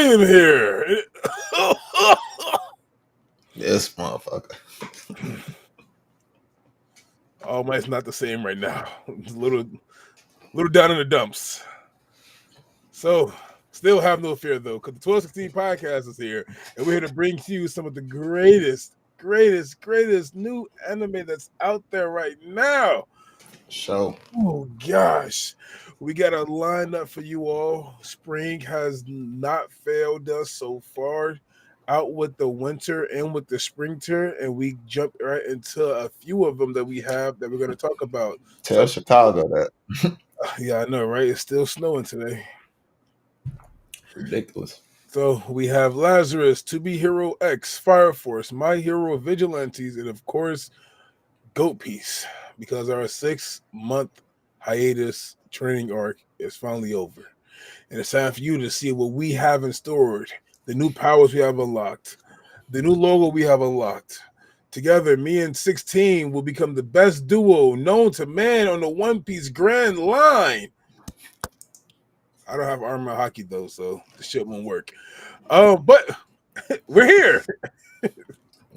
am here. This motherfucker. Oh, mine's not the same right now. It's a little down in the dumps. So, still have no fear though, because the 1216 podcast is here, and we're here to bring to you some of the greatest new anime that's out there right now. Show. Oh gosh, we got a lineup for you all. Spring has not failed us so far. Out with the winter and with the springter, and we jump right into a few of them that we have that we're going to talk about. Tell Chicago that. Yeah, I know, right? It's still snowing today. Ridiculous. So we have Lazarus, To Be Hero X, Fire Force, My Hero Vigilantes, and of course, Goat Piece, because our 6-month hiatus training arc is finally over. And it's time for you to see what we have in store, the new powers we have unlocked, the new logo we have unlocked. Together, me and 16 will become the best duo known to man on the One Piece Grand Line. I don't have armor hockey though, so the shit won't work. But we're here.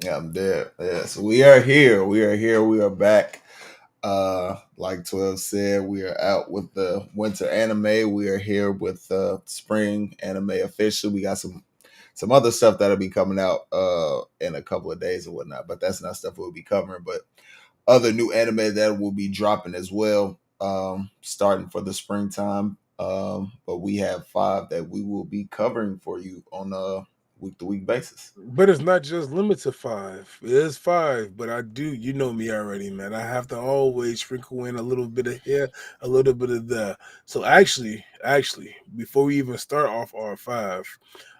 Yeah, I'm there. Yes, we are here. We are here. We are back. Like 12 said, we are out with the winter anime. We are here with spring anime official. We got some other stuff that'll be coming out in a couple of days or whatnot, but that's not stuff we'll be covering. But other new anime that will be dropping as well, starting for the springtime. But we have 5 that we will be covering for you on a week-to-week basis. But it's not just limited to 5. It is 5, but you know me already, man. I have to always sprinkle in a little bit of here, a little bit of there. So actually, before we even start off our 5,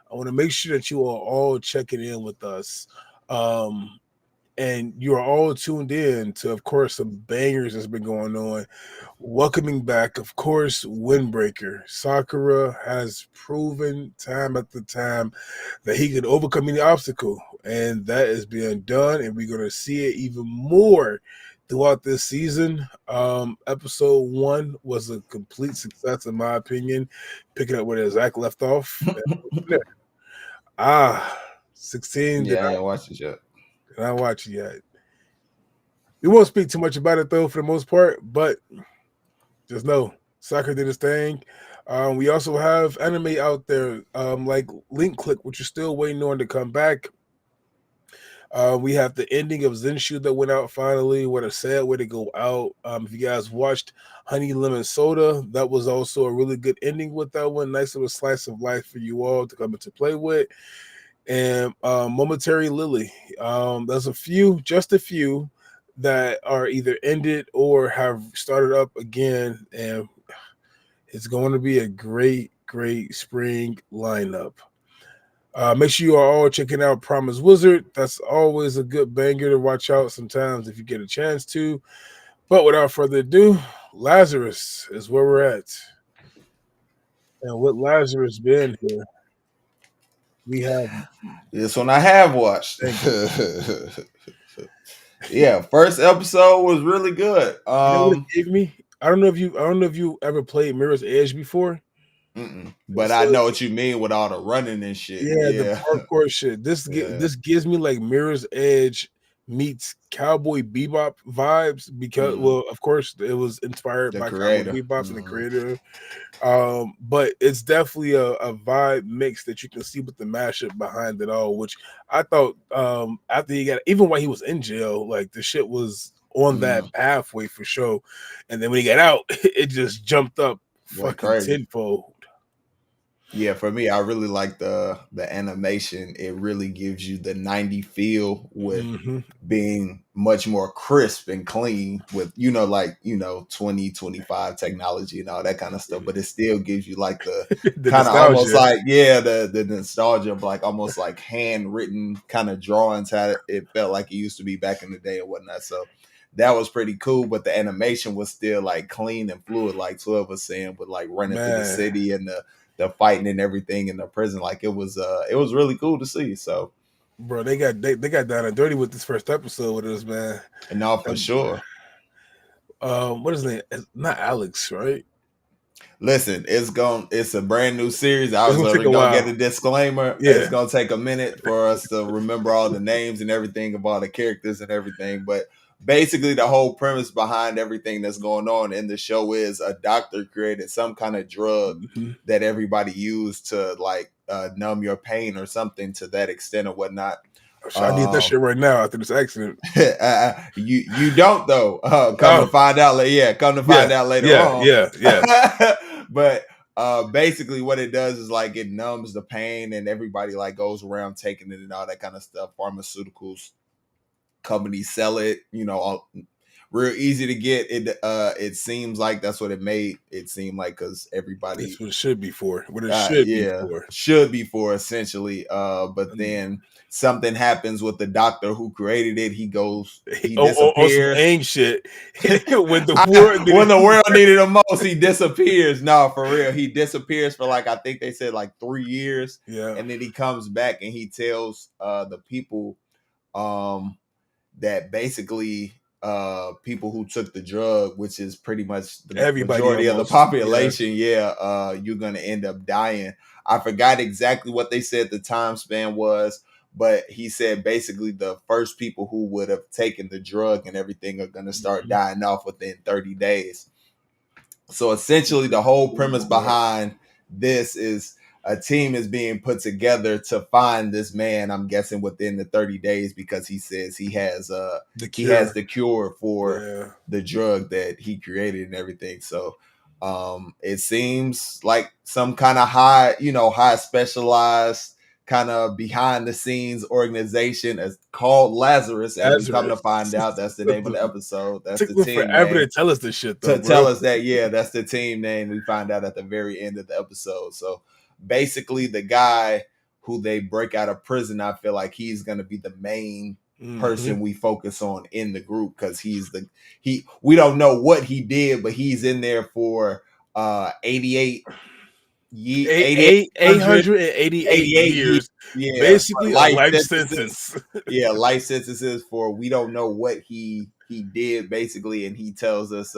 I want to make sure that you are all checking in with us. And you are all tuned in to, of course, some bangers that's been going on. Welcoming back, of course, Windbreaker. Sakura has proven time after time that he can overcome any obstacle, and that is being done, and we're going to see it even more throughout this season. Episode 1 was a complete success, in my opinion, picking up where Zach left off. 16 did Yeah, I ain't watched it yet. not watch it yet. We won't speak too much about it though, for the most part, but just know Sakura did his thing. We also have anime out there, like Link Click, which is still waiting on to come back. We have the ending of Zenshu that went out finally. What a sad way to go out. If you guys watched Honey Lemon Soda, that was also a really good ending with that one. Nice little slice of life for you all to come into play with. And Momentary Lily. There's just a few that are either ended or have started up again, and it's going to be a great spring lineup. Make sure you are all checking out Promise Wizard. That's always a good banger to watch out sometimes if you get a chance to. But without further ado, Lazarus is where we're at. And with Lazarus being here, we have This one I have watched. Yeah, first episode was really good. You know what it gave me? I don't know if you ever played Mirror's Edge before. But I So know what you mean with all the running and shit. yeah, the Yeah. parkour shit. This gives me like Mirror's Edge meets Cowboy Bebop vibes because, well, of course, it was inspired The by creator. Cowboy Bebop and the creator. But it's definitely a vibe mix that you can see with the mashup behind it all, which I thought after he got, even while he was in jail, like the shit was on that pathway for sure. And then when he got out, it just jumped up fucking tenfold. Yeah, for me, I really like the animation. It really gives you the 90 feel with being much more crisp and clean with, 2025 technology and all that kind of stuff. But it still gives you like the kind of almost like, the nostalgia of like almost like handwritten kind of drawings. How it felt like it used to be back in the day and whatnot. So that was pretty cool, but the animation was still like clean and fluid, like 12 was saying, with like running through the city and the fighting and everything in the prison. Like it was really cool to see. So, bro, they got down and dirty with this first episode with us, man. And no, for sure. What is his name? It's not Alex, right? Listen, it's a brand new series. I It's was gonna take already a gonna get while. a disclaimer. It's Yeah. gonna take a minute for us to remember all the names and everything of all the characters and everything. But basically the whole premise behind everything that's going on in the show is a doctor created some kind of drug Mm-hmm. that everybody used to like numb your pain or something to that extent or whatnot. I need that Um, shit right now after this accident. you don't though. Come to Oh, find out. Come to yeah, find out later yeah, on. yeah, yeah. But basically, what it does is like it numbs the pain, and everybody like goes around taking it and all that kind of stuff. Pharmaceuticals companies sell it. Real easy to get. It seems like that's what it made it seem like because It's everybody what it should be for. What it should be yeah, for. should be for essentially. But then something happens with the doctor who created it. He On some disappears. Aang shit. When the world When needed the world needed him most, he disappears. No, for real. He disappears for like, I think they said like 3 years. yeah, And then he comes back and he tells the people um that basically people who took the drug, which is pretty much the everybody majority of the almost. Yeah. population, you're gonna end up dying. I forgot exactly what they said the time span was, but he said basically the first people who would have taken the drug and everything are gonna start dying off within 30 days. So essentially, the whole premise behind this is a team is being put together to find this man. I'm guessing within the 30 days because he says The he has cure. the cure for Yeah. the drug that he created and everything. So it seems like some kind of high specialized kind of behind the scenes organization as called Lazarus, as we come to Lazarus. find out. That's the name of the episode. That's Took the them team forever name to tell us this shit though, to bro. tell us that, yeah, that's the team name. We find out at the very end of the episode. So basically, the guy who they break out of prison, I feel like he's going to be the main person we focus on in the group because we don't know what he did, but he's in there for 88 888 years. years. Yeah, for Basically a life life sentences. sentence. Yeah, life sentences for we don't know what he did basically, and he tells us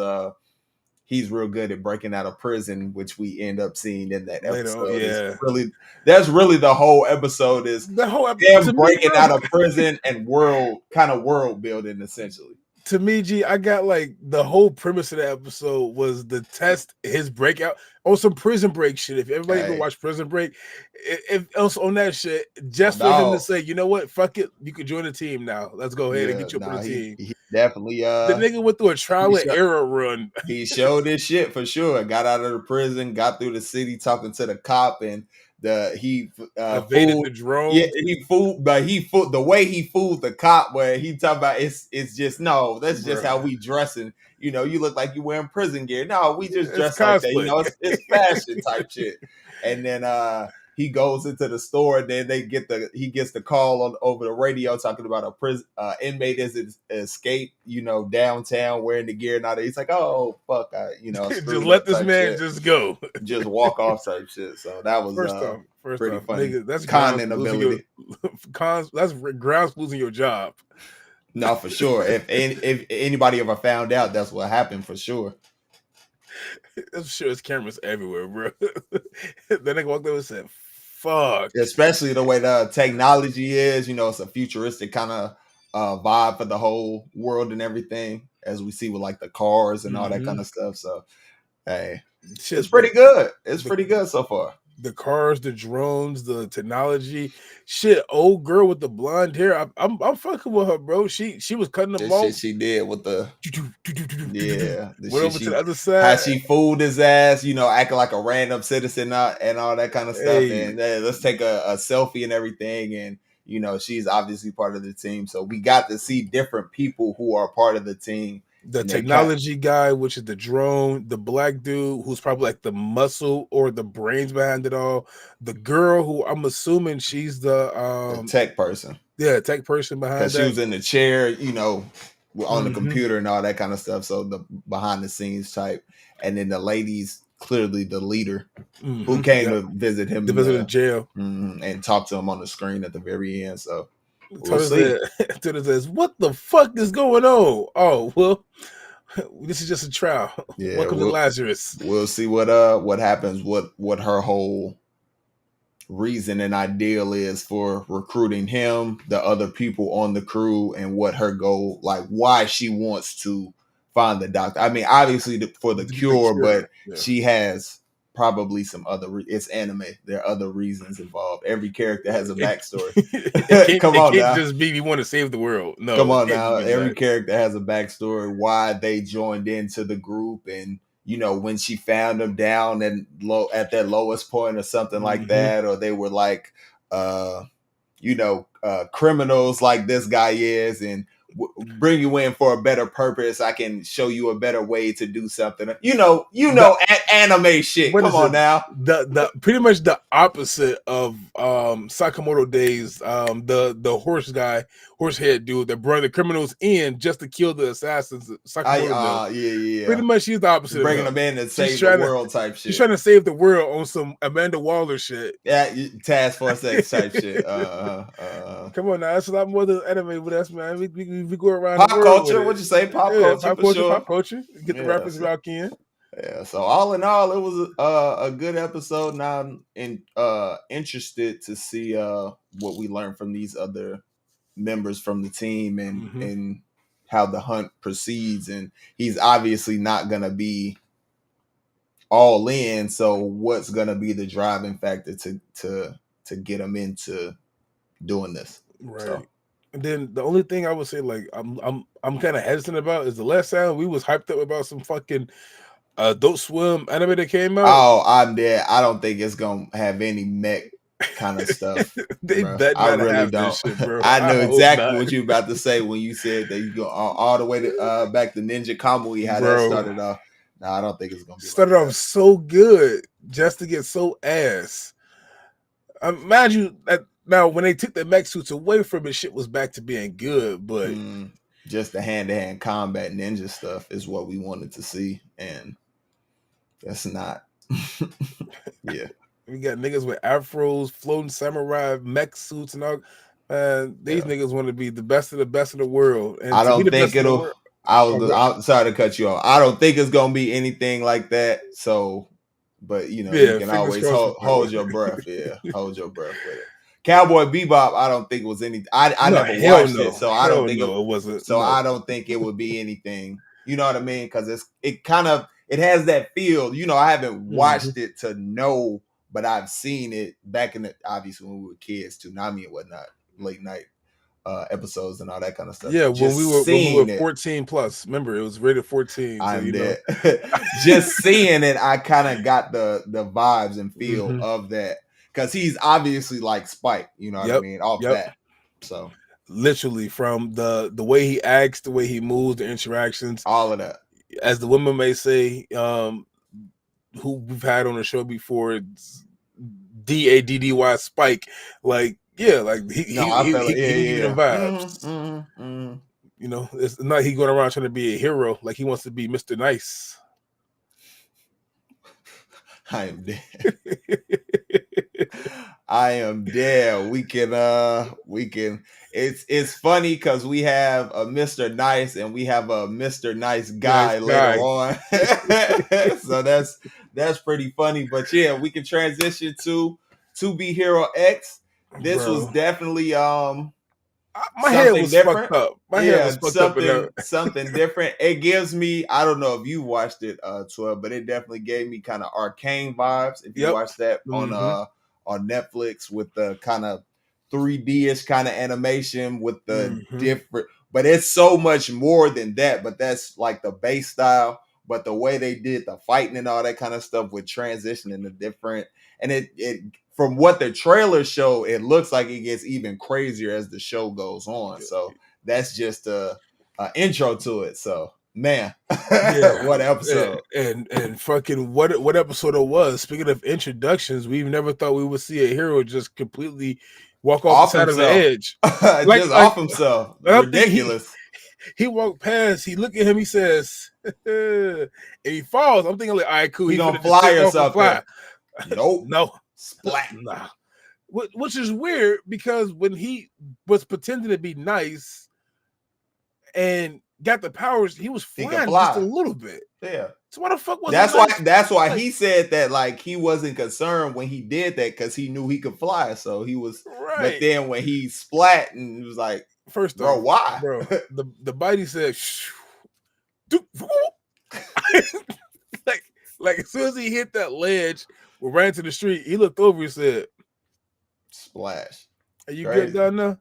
he's real good at breaking out of prison, which we end up seeing in that Later on, episode. yeah. That's really the whole episode is The whole them to me, breaking bro. out of prison and world building essentially. To me, G, I got like the whole premise of the episode was the test his breakout on some Prison Break shit. If everybody ever watched Prison Break, if else on that shit, just for him to say, you know what, fuck it, you can join the team now. Let's go ahead and get you up on the team. He definitely The nigga went through a trial and error run. He showed his shit for sure. Got out of the prison, got through the city talking to the cop, and he evaded fooled the drone. Yeah, he fooled, but he fooled the way he fooled the cop. Where he talking about it's just no, that's just how we dressing. You look like you wearing prison gear. No, we just dress like that. It's fashion type shit. And then he goes into the store, and then he gets the call over the radio talking about a prison inmate is escape, downtown wearing the gear and all that. He's like, oh fuck, just let this man shit. just go, just walk off type shit. So that was first off, pretty funny. Nigga, that's Conning ability. That's grounds losing your job. No, for sure. If anybody ever found out, that's what happened for sure. I'm sure there's cameras everywhere, bro. Then they walked over and said, fuck. Especially the way the technology is, it's a futuristic kind of vibe for the whole world and everything, as we see with like the cars and all that kind of stuff. So, hey, it's pretty good. It's pretty good so far. The cars, the drones, the technology, shit. Old girl with the blonde hair. I'm fucking with her, bro. She was cutting them off. Shit she did with the went over to the other side. How she fooled his ass, acting like a random citizen and all that kind of stuff. And let's take a selfie and everything. And she's obviously part of the team, so we got to see different people who are part of the team. The technology guy, which is the drone, the black dude who's probably like the muscle or the brains behind it all, the girl who I'm assuming she's the tech person. Yeah, tech person behind that. She was in the chair, on the computer and all that kind of stuff. So the behind the scenes type. And then the lady's clearly the leader who came to visit him in jail and talk to him on the screen at the very end. So Twitter says, what the fuck is going on? Oh, well, This is just a trial. Yeah, Welcome to Lazarus. we'll see what happens, what her whole reason and ideal is for recruiting him, the other people on the crew, and what her goal, like why she wants to find the doctor. I mean, obviously for the The cure, cure. but Yeah. she has probably some other. It's anime. There are other reasons involved. Every character has a backstory. Come It on can't now. just be we want to save the world. Come No, it on can't now. be Every that. character has a backstory, why they joined into the group, and when she found them down and low at that lowest point or something like Mm-hmm. that, or they were like criminals like this guy is, and bring you in for a better purpose. I can show you a better way to do something. Anime shit. What Come is it? on now. The pretty much the opposite of Sakamoto Days. The horse head dude that brought the criminals in just to kill the assassins. Sakamoto does. Yeah. Pretty much, she's the opposite of Bringing him. them in to She's save the trying to world type she's shit. trying to save the world on some Amanda Waller shit. Yeah, Task Force X type shit. Come on now, that's a lot more than anime with us, man. We go around Pop the world culture. with What it. you say? Pop Yeah, culture for sure. pop culture. Get the reference if y'all can. Yeah. So all in all, it was a good episode. Now I'm interested to see what we learn from these other members from the team, and how the hunt proceeds. And he's obviously not gonna be all in. So what's gonna be the driving factor to get him into doing this? Right. So. And then the only thing I would say, like, I'm kind of hesitant about is the last time we was hyped up about some fucking Adult Swim anime that came out. Oh, I'm dead. I don't think it's gonna have any mech kind of stuff. They Bro. bet I not really have don't. this shit, bro. I know hope exactly not. what you about to say when you said that you go all the way to back to Ninja Kamui, how that started off. No, I don't think it's gonna be started like off so good just to get so ass. Imagine that now when they took the mech suits away from it, shit was back to being good. But just the hand-to-hand combat ninja stuff is what we wanted to see, and that's not. Yeah. We got niggas with afros, floating samurai mech suits, and all. These niggas want to be the best of the world. And I to be don't the think best of the it'll. world, I'm sorry to cut you off. I don't think it's gonna be anything like that. So, but you can always hold your breath. Yeah, hold your breath with it. Cowboy Bebop, I don't think it was any. I never watched it, so I don't think it wasn't. So I don't think it would be anything. You know what I mean? Because it has that feel. I haven't watched it to know, but I've seen it back in obviously when we were kids, Toonami and whatnot, late night episodes and all that kind of stuff. Yeah, when we were 14 plus. Remember, it was rated 14. I'm dead. Just seeing it, I kind of got the vibes and feel of that, because he's obviously like Spike. You know what I mean? Off that. So literally from the way he acts, the way he moves, the interactions, all of that. As the women may say, who we've had on the show before, DADDY Spike, like. Yeah, like he giving them vibes. It's not he going around trying to be a hero, like he wants to be Mr. Nice. I am dead. I am dead. We can. It's funny because we have a Mr. Nice and we have a Mr. Nice guy later on. So that's pretty funny. But yeah, we can transition to Be Hero X. This was definitely my head was different. Fucked up. My head was fucked up. Something different. It gives me, I don't know if you watched it, 12, but it definitely gave me kind of Arcane vibes. If you watched that on Netflix, with the kind of 3D-ish kind of animation with the different, but it's so much more than that. But that's like the base style. But the way they did the fighting and all that kind of stuff with transitioning to different, and it from what the trailer show, it looks like it gets even crazier as the show goes on. So that's just a intro to it. So man, what episode and fucking what episode it was. Speaking of introductions, we've never thought we would see a hero just completely walk off the side himself. Of the edge, just off himself. Ridiculous. He walked past. He looked at him. He says, and he falls. I'm thinking like, all right, cool. He gonna fly or something. Nope. No. Splat. Nah. Which is weird because when he was pretending to be nice and got the powers, he was He can flying just a fly. little bit. Yeah. So why the fuck was it That's why. nice? That's why Like, he said that. Like he wasn't concerned when he did that because he knew he could fly. So he was. But right. then when he splat and it was like, First bro, off, why? bro, the body said, shh, do, like, like as soon as he hit that ledge, we ran to the street. He looked over and said, Splash. "Are you good Crazy. down there?"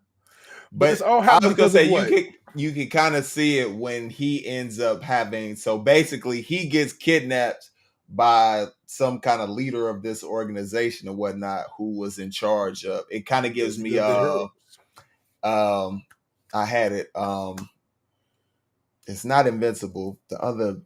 But this But all I happened was gonna because of say what? you can kind of see it when he ends up having. So basically, he gets kidnapped by some kind of leader of this organization or whatnot who was in charge of. It kind of gives me The hero. I had it it's not Invincible. The other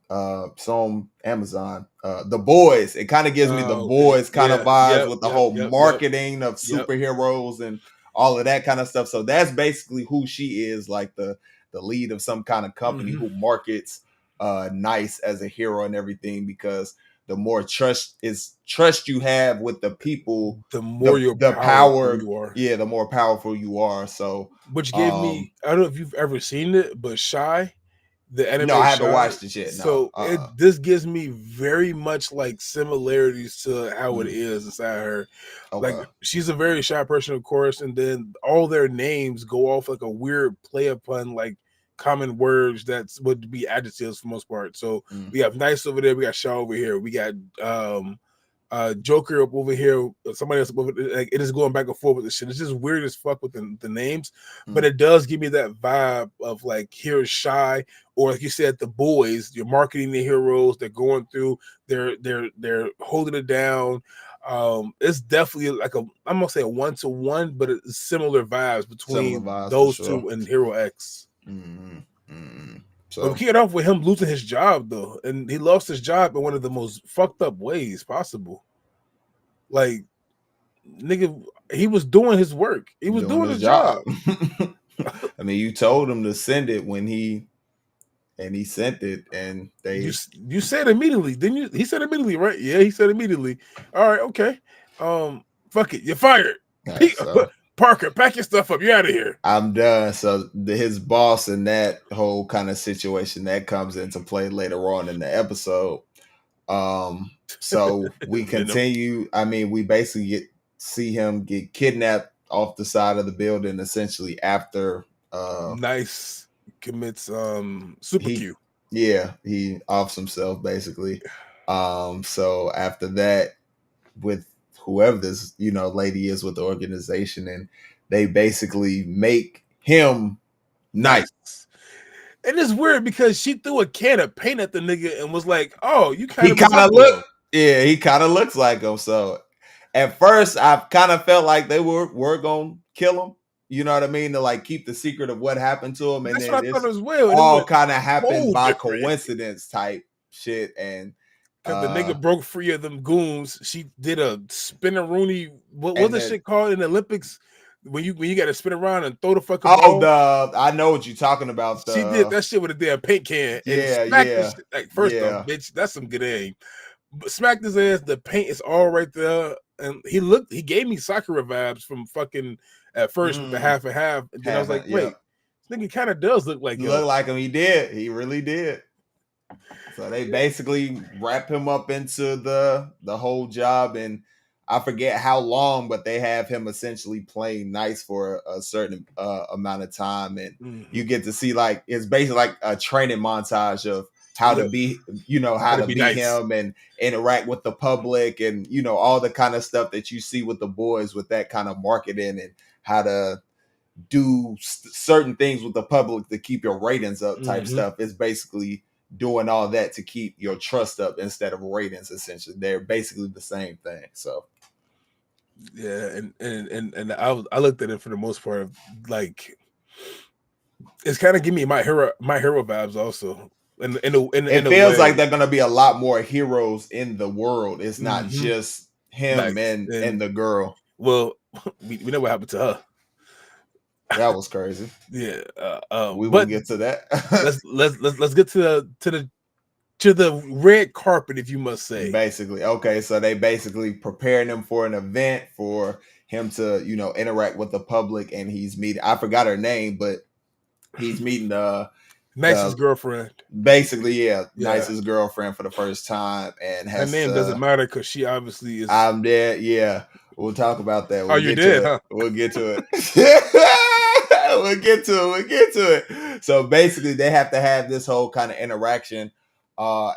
it's on Amazon. The Boys. It kind of gives me the Oh, okay. Boys kind of Yeah. vibes Yep. with the Yep. whole Yep. Yep. marketing of Yep. superheroes and all of that kind of stuff. So that's basically who she is, like the lead of some kind of company Mm-hmm. who markets Nice as a hero and everything because the more trust you have with the people, The more you're the powerful power, you are. yeah, the more powerful you are. So Which gave me, I don't know if you've ever seen it, but Shy, the no, anime I haven't Shy. watched it yet. No. So this gives me very much like similarities to how it Mm. is inside her. Like Okay. she's a very shy person, of course, and then all their names go off like a weird play upon like common words that would be adjectives for the most part. So Mm. we have Nice over there, we got Shy over here, we got Joker up over here, somebody else up over there. Like, it is going back and forth with the shit. It's just weird as fuck with the names, but it does give me that vibe of like here's Shy, or like you said, the Boys. You're marketing the heroes. They're going through. They're holding it down. It's definitely like I'm gonna say a 1-to-1, but it's similar vibes Similar between vibes for those sure. two and Hero X. Mm-hmm. Mm-hmm. But we So kicked off with him losing his job though, and he lost his job in one of the most fucked up ways possible. Like, nigga, he was doing his work. He was doing doing his his job. job. I mean, you told him to send it when he sent it, and You they you said immediately, didn't you? He said immediately, right? Yeah, he said immediately. All right, okay. Fuck it, you're fired. so Parker, pack your stuff up. You're out of here. I'm done. So his boss and that whole kind of situation that comes into play later on in the episode. So we Venom. continue. I mean, we basically see him get kidnapped off the side of the building, essentially after Nice commits super he Q. he offs himself basically. So after that, with whoever this lady is with the organization, and they basically make him Nice. And it's weird because she threw a can of paint at the nigga and was like, "Oh, you kind He of kind of resemble look, him." yeah, he kind of looks like him. So at first, I kind of felt like they were gonna kill him. You know what I mean? To like keep the secret of what happened to him, and That's what then I thought this as well. And it all went kind of happened whole by different coincidence type shit. And because the nigga broke free of them goons. She did a spinneroonie. What's the then shit called in the Olympics when you got to spin around and throw the fucking oh, ball? I know what you're talking about. She did The that shit with a damn paint can and yeah, smacked the yeah, shit. Like, first off, yeah. bitch, that's some good aim. But smacked his ass. The paint is all right there, and he gave me Sakura vibes from fucking at first with the half and half, and then I was like, Yeah. wait, this nigga kind of does look like him. Look like him. He did. He really did. So they basically wrap him up into the whole job, and I forget how long, but they have him essentially playing nice for a certain amount of time, and you get to see like it's basically like a training montage of how to be, how to be be nice. him and interact with the public, and all the kind of stuff that you see with the boys with that kind of marketing and how to do certain things with the public to keep your ratings up type stuff. It's basically doing all that to keep your trust up instead of ratings. Essentially, they're basically the same thing. So yeah, and I looked at it for the most part, like it's kind of giving me my hero vibes also. In it a feels like way, they're gonna be a lot more heroes in the world. It's not mm-hmm. just him Like, and the girl. Well, we know what happened to her. That was crazy. Yeah, We will but get to that. let's get to the red carpet, if you must say. Basically, okay. So they basically preparing him for an event for him to interact with the public, and he's meeting. I forgot her name, but he's meeting Nicest girlfriend. Basically, Yeah. nicest girlfriend for the first time, and Her has name doesn't to. matter because she obviously is. I'm dead. Yeah, we'll talk about that. Oh, We'll you're get to dead, it. huh? We'll get to it. We'll get to it. We'll get to it. So basically, they have to have this whole kind of interaction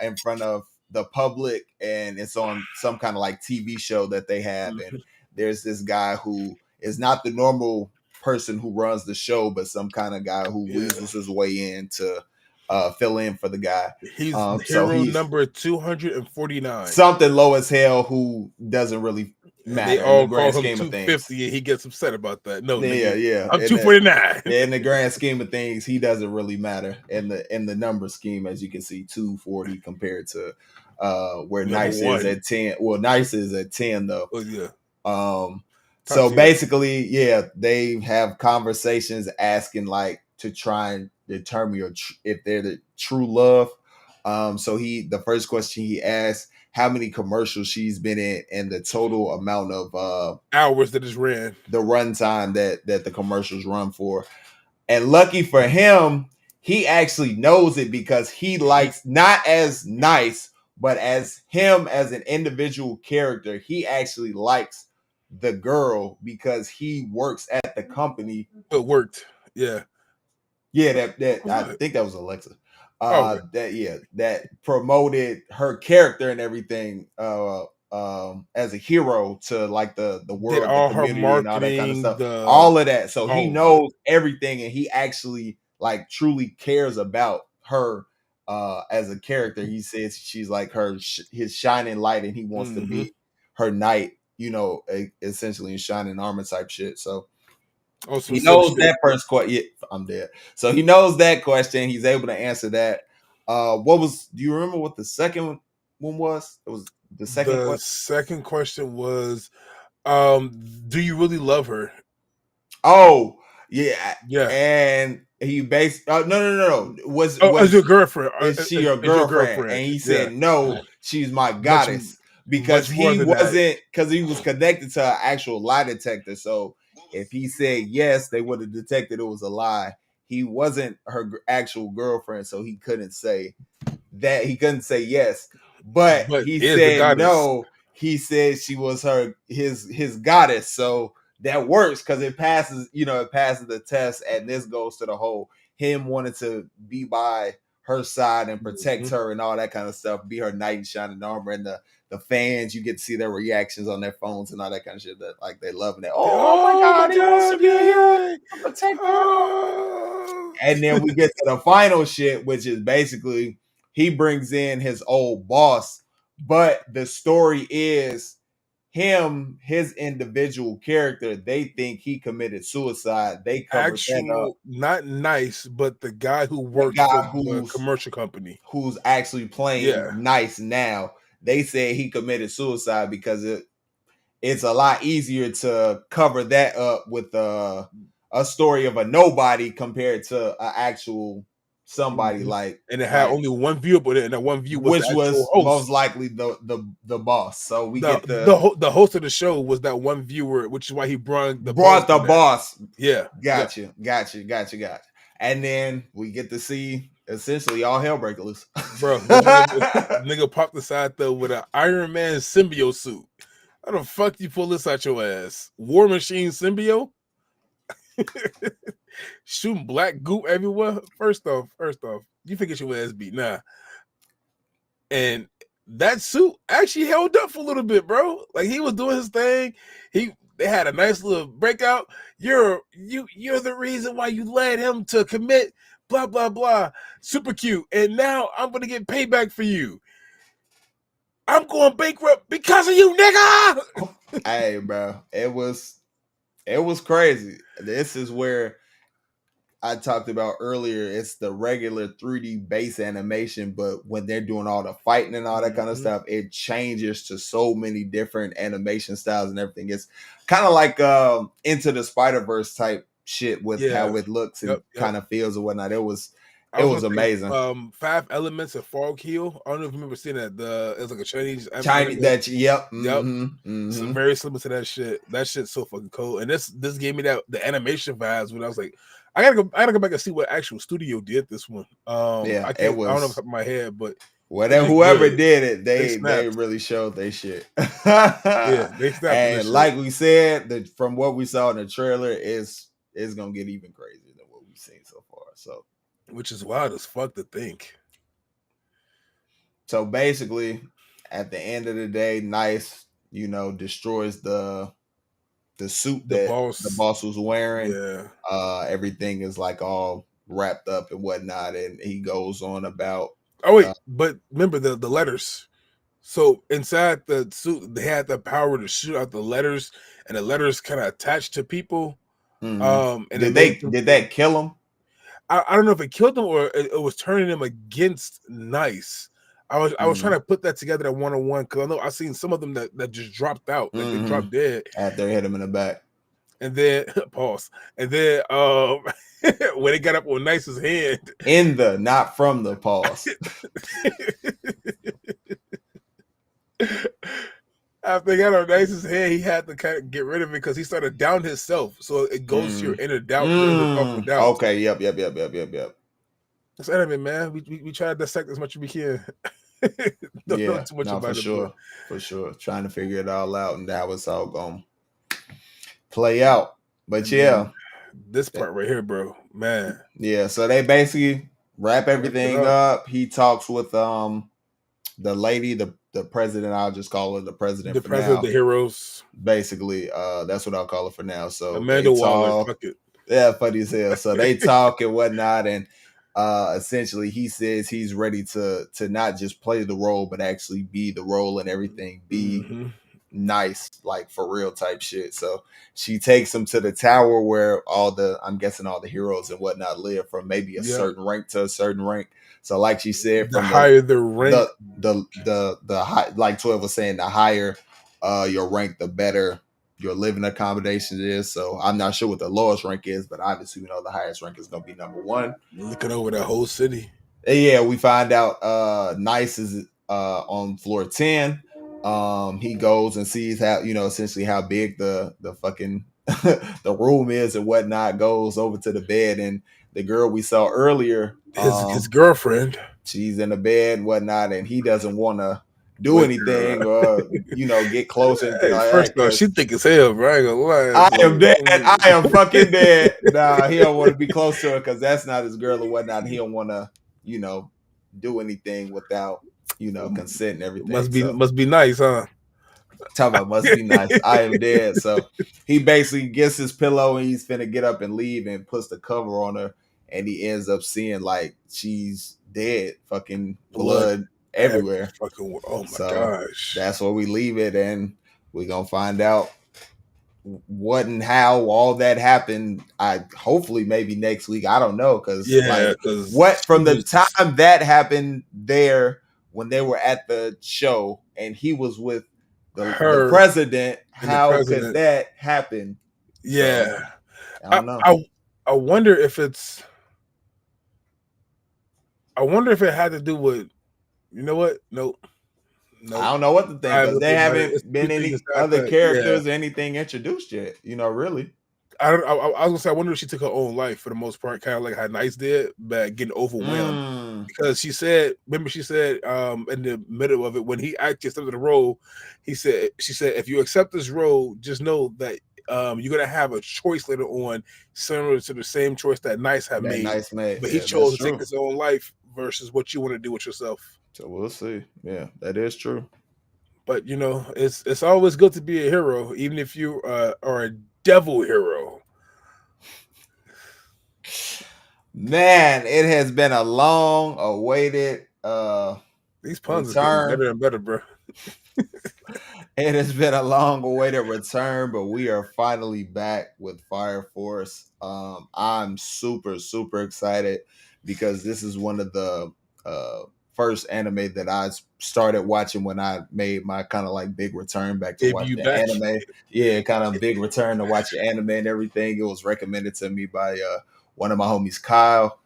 in front of the public, and it's on some kind of like TV show that they have. And there's this guy who is not the normal person who runs the show, but some kind of guy who weasels his way in to fill in for the guy. He's So hero he's number 249. something low as hell who doesn't really And they matter in the all call grand him scheme of things. 250, and he gets upset about that. No, Yeah, nigga, yeah. I'm 249. In the grand scheme of things, he doesn't really matter in the number scheme, as you can see, 240 compared to where Number Nice is one. at 10. Well, Nice is at 10 though. Oh yeah. So basically, yeah, they have conversations asking like to try and determine if they're the true love. So the first question he asked, how many commercials she's been in, and the total amount of hours that is ran, the runtime that the commercials run for. And lucky for him, he actually knows it because he likes not as Nice, but as him as an individual character. He actually likes the girl because he works at the company. It worked. Yeah. That I think that was Alexa. Okay. That promoted her character and everything as a hero to like the Did world, the all her community, and all that kind of marketing, stuff. All of that. So he all of knows everything, and he actually like truly cares about her as a character. He says she's like his shining light, and he wants to be her knight. Essentially in shining armor type shit. So Also he some knows shit. that first question. Yeah, I'm dead. So he knows that question. He's able to answer that. Do you remember what the second one was? It was the second question. Second question was, do you really love her? Oh, yeah. Yeah. And he based no. Was As your girlfriend. is she your As your girlfriend? girlfriend. And he Yeah. said no, she's my Much goddess. Because more he than that. wasn't because he was connected to an actual lie detector. So if he said yes, they would have detected it was a lie. He wasn't her actual girlfriend, so he couldn't say that. He couldn't say yes. But he is the said goddess. no. He said she was his goddess. So that works because it passes the test, and this goes to the whole him wanting to be by her side and protect her and all that kind of stuff, be her knight in shining armor, and the fans, you get to see their reactions on their phones and all that kind of shit. That like they loving it. Oh my god, he wants to be a hero, protect her. And then we get to the final shit, which is basically he brings in his old boss, but the story is his individual character. They think he committed suicide. They covered that up. Not Nice, but the guy who The works for guy the commercial company. who's actually playing Nice now. They said he committed suicide because it's a lot easier to cover that up with a story of a nobody compared to an actual somebody like, and it had only one view, but and that one view was which the actual was host. most likely the boss. So we get the host of the show was that one viewer, which is why he brought the boss. Yeah, gotcha. And then we get to see essentially all hell break loose. Bro, nigga popped aside though with an Iron Man symbiote suit. How the fuck you pull this out your ass? War Machine symbiote? Shooting black goop everywhere. First off, you think it's your ass beat. Nah. And that suit actually held up for a little bit, bro. Like he was doing his thing. They had a nice little breakout. You're the reason why you led him to commit blah blah blah. Super cute. And now I'm gonna get payback for you. I'm going bankrupt because of you, nigga. Hey, bro, it was crazy. This is where I talked about earlier. It's the regular 3D base animation, but when they're doing all the fighting and all that kind of stuff, it changes to so many different animation styles and everything. It's kind of like Into the Spider-Verse type shit with how it looks and kind of feels and whatnot. It was amazing. 5 Elements of Fog Hill. I don't know if you remember seeing that. It's like a Chinese Yep. So very similar to that shit. That shit's so fucking cool. And this gave me the animation vibes when I was like, I gotta go back and see what actual studio did this one. Yeah, I it can't. I don't know off the was top of my head, but they whatever did whoever good. did it, They they snapped. really showed their shit. Yeah, they snapped on this And shit, like we said, from what we saw in the trailer, is gonna get even crazier than what we've seen so far. which is wild as fuck to think. So basically, at the end of the day, Nice, destroys the suit The that the boss, boss was wearing. yeah. Everything is like all wrapped up and whatnot, and he goes on about. Oh Uh, wait, but remember the letters. So inside the suit, they had the power to shoot out the letters, and the letters kind of attached to people. mhm. And it Did made they them. did that kill him? I don't know if it killed them or it was turning them against Nice. I was trying Mm-hmm. to put that together at 101 because I know I've seen some of them that just dropped out, like they Mm-hmm. dropped dead, After they hit him in the back. and then pause, and then when they got up on Nice's hand, In the, not from the pause. after they got on Nice's hand, he had to kind of get rid of it because he started down himself, so it goes to your Mm. inner doubt, your inner thoughtful doubts. Okay, yep. That's anime, man. We try to dissect as much as we can. Don't know Yeah, too much no, for about it, but sure. For sure. Trying to figure it all out and how it's all going to play out. But and then yeah. this part right here, bro, man. Yeah, so they basically wrap Wrap it everything up. up. He talks with the lady, the president. I'll just call her the president The for president of now. the heroes, Basically, that's what I'll call her for now. So they Amanda Waller. talk. Fuck it. Yeah, funny as hell. So they talk and whatnot, and essentially he says he's ready to not just play the role, but actually be the role and everything. Be Mm-hmm. nice, like for real type shit. So she takes him to the tower where I'm guessing all the heroes and whatnot live, from maybe a Yep. certain rank to a certain rank. So like she said, The from higher the rank, the high, like 12 was saying, the higher your rank, the better your living accommodations is. So I'm not sure what the lowest rank is, but obviously we know the highest rank is going to be number one. looking over that whole city. And yeah, we find out Nice is on floor 10. He goes and sees how, essentially how big the fucking the room is and whatnot. Goes over to the bed, and the girl we saw earlier, His girlfriend. she's in the bed and whatnot, and he doesn't want to do With anything or get close or anything hey, like first that, off, she because thick as hell, bro. I ain't gonna lie. I am dead. So, I am fucking dead. Nah, he don't want to be close to her because that's not his girl or whatnot. He don't want to, do anything without, consent and everything. So must be nice, huh? talk about must be nice. I am dead. So he basically gets his pillow and he's finna get up and leave and puts the cover on her, and he ends up seeing like she's dead, fucking Blood blood every everywhere. fucking. Oh my So gosh. that's where we leave it, and we're gonna find out what and how all that happened. I hopefully maybe next week. I don't know, because Yeah, like because what from the time that happened there when they were at the show and he was with the her president, and the how could president. that happen? So Yeah, I I don't know. I, I wonder if it's. I wonder if it had to do with. You know what? Nope. I Nope. don't know what to think I because haven't they think about it. It's haven't been two things any that. other Yeah. characters or anything introduced yet. Really. I don't. I was gonna say. I wonder if she took her own life for the most part, kind of like how Nice did, but getting overwhelmed Mm, because she said. Remember, she said in the middle of it when he actually accepted the role, she said, if you accept this role, just know that you're gonna have a choice later on, similar to the same choice that Nice had that made, nice mate. but he Yeah, that's chose to take true. his own life versus what you want to do with yourself. So we'll see. Yeah, that is true. But it's always good to be a hero, even if you are a devil hero. Man, it has been a long awaited These puns is getting return. better and better, bro. It has been a long awaited return, but we are finally back with Fire Force. I'm super, super excited because this is one of the uh, first anime that I started watching when I made my kind of like big return back to watch Debut the back. anime. Yeah, kind of big return to watch the anime and everything. It was recommended to me by one of my homies, Kyle.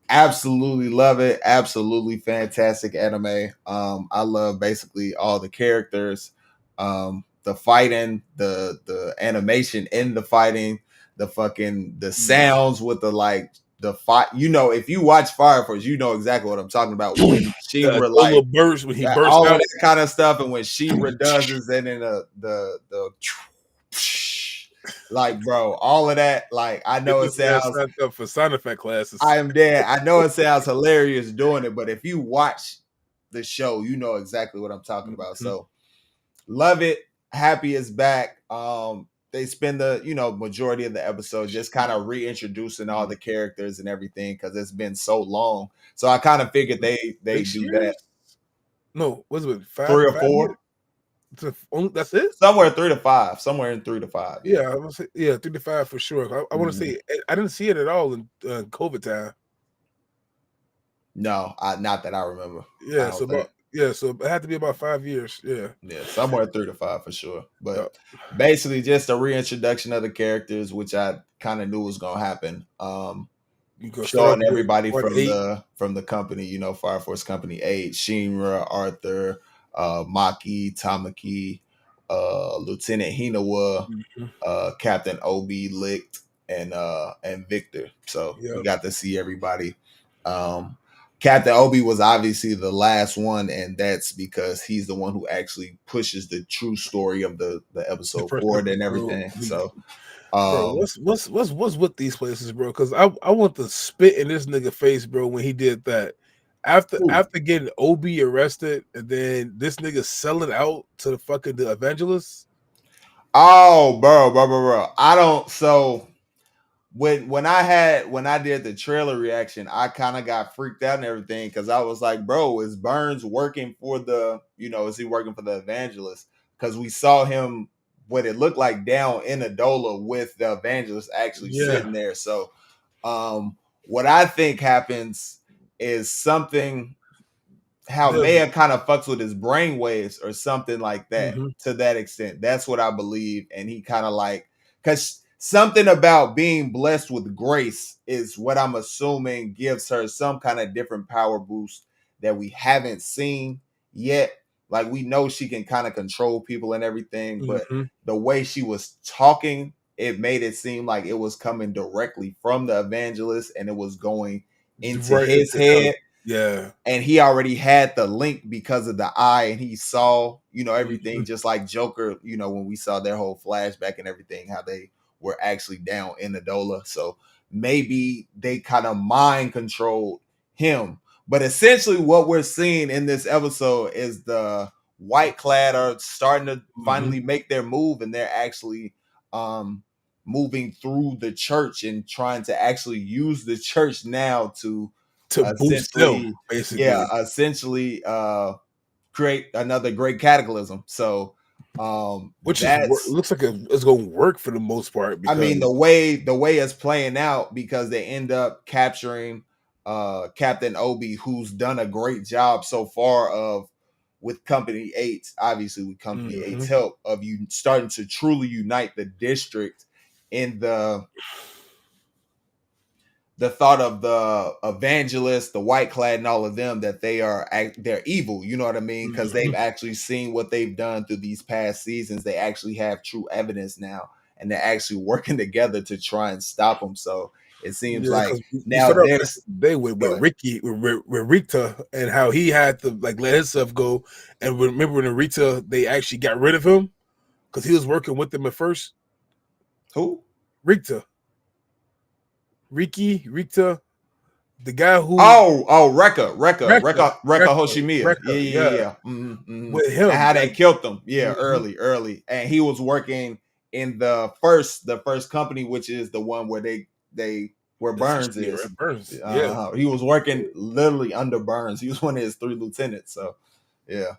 Absolutely love it. Absolutely fantastic anime. I love basically all the characters, the fighting, the animation in the fighting, the sounds with the like the fight. You know, if you watch Fire Force, you know exactly what I'm talking about when The Shinra like Ebola burst when he burst all of out. that kind of stuff, and when Shinra does is and then the like bro, all of that. Like I Get know it this man sounds. signed up for sound effect classes. I am dead. I know it sounds hilarious doing it, but if you watch the show, you know exactly what I'm talking about. Mhm. So love it. Happy is back. They spend the majority of the episode just kind of reintroducing all the characters and everything because it's been so long. So I kind of figured they 6 do that years? No, what's it? three or 5 years? four, That's it. somewhere 3 to 5, somewhere in 3 to 5. Yeah. Yeah, I was say, yeah, 3 to 5 for sure. I want to Mhm. say I didn't see it at all in COVID time. No, not that I remember. I Yeah, don't think. so it had to be about 5 years. Yeah, Yeah, somewhere 3 to 5 for sure. yeah. But basically, just a reintroduction of the characters, which I kind of knew was gonna happen. You go start off Showing with everybody one from eight. the company, Fire Force Company 8, Shinra, Arthur, Maki, Tamaki, Lieutenant Hinawa, Mhm. Captain Obi, Licht, and Victor. So we Yeah, got to see everybody. Um, Captain Obi was obviously the last one, and that's because he's the one who actually pushes the true story of the the episode first forward and episode. everything. So Bro, um, what's with these places, bro? Because I want to spit in this nigga face, bro, when he did that. After getting Obi arrested, and then this nigga selling out to the evangelists. oh, bro. I don't. So when I did the trailer reaction, I kind of got freaked out and everything because I was like, bro, is Burns working for is he working for the evangelist? Because we saw him what it looked like down in Adola with the evangelist actually Yeah, sitting there. So what I think happens is something how the Maya kind of fucks with his brain waves or something like that hmm to that extent. That's what I believe. And he kind of like, because something about being blessed with grace is what I'm assuming gives her some kind of different power boost that we haven't seen yet. Like we know she can kind of control people and everything, but hmm the way she was talking, it made it seem like it was coming directly from the evangelist and it was going into right his into him. head, Yeah, and he already had the link because of the eye, and he saw everything, hmm just like Joker, when we saw their whole flashback and everything, how they were actually down in the Dola. So maybe they kind of mind controlled him, but essentially what we're seeing in this episode is the white clad are starting to hmm finally make their move, and they're actually moving through the church and trying to actually use the church now to to boost them essentially, yeah, basically. essentially create another great cataclysm. So Which is that's, looks like it's going to work for the most part I mean, because the way it's playing out, because they end up capturing Captain Obi, who's done a great job so far of with Company 8, obviously with Company hmm Eight's help, of you starting to truly unite the district in the thought of the evangelists, the white clad, and all of them, that they're evil. You know what I mean? Because they've hmm actually seen what they've done through these past seasons. They actually have true evidence now, and they're actually working together to try and stop them. So it seems yeah, like because we now started off there's today with good. Ricky with Rita and how he had to like let himself go. And remember when Rita they actually got rid of him because he was working with them at first. Who? Rita, Rita, the guy who Oh, Rekka Rekka, Hoshimiya. Rekka, yeah, Yeah. Mm-hmm. with And him how they like. killed them. Yeah, Mhm. early. And he was working in the first company, which is the one where they where Burns Essentially, is. right? Burns, yeah. He was working literally under Burns. He was one of his 3 lieutenants. So yeah.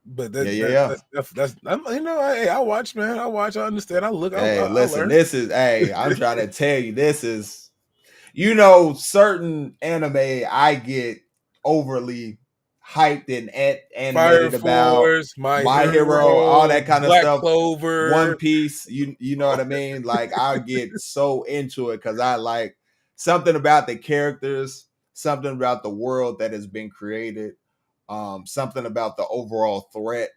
But Yeah, that yeah, that yeah. that's I'm, I watch, man. I watch. I understand. I look. Hey, I listen, learn. I'm trying to tell you, this is certain anime I get overly hyped and Fire animated about. Force, My My Hero, all Hero, that kind of Black stuff. One Clover. Piece, you know what I mean? Like I get so into it because I like something about the characters, something about the world that has been created, something about the overall threat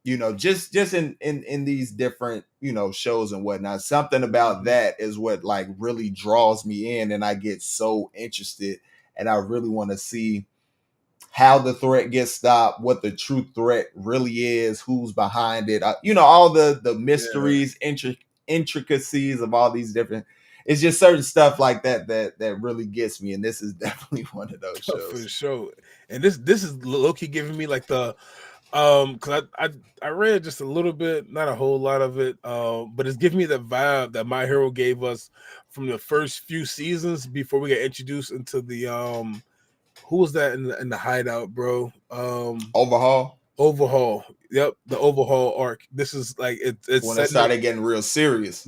just in these different shows and whatnot. Something about that is what like really draws me in, and I get so interested, and I really want to see how the threat gets stopped, what the true threat really is, who's behind it. All the Yeah, mysteries, intricacies of all these different. It's just certain stuff like that really gets me, and this is definitely one of those for shows. sure. And this is low key giving me like the because I read just a little bit, not a whole lot of it, but it's giving me the vibe that My Hero gave us from the first few seasons before we got introduced into the who was that in the hideout, bro? Overhaul Overhaul. Yep, the Overhaul arc. This is like it's when it setting up. started getting real serious.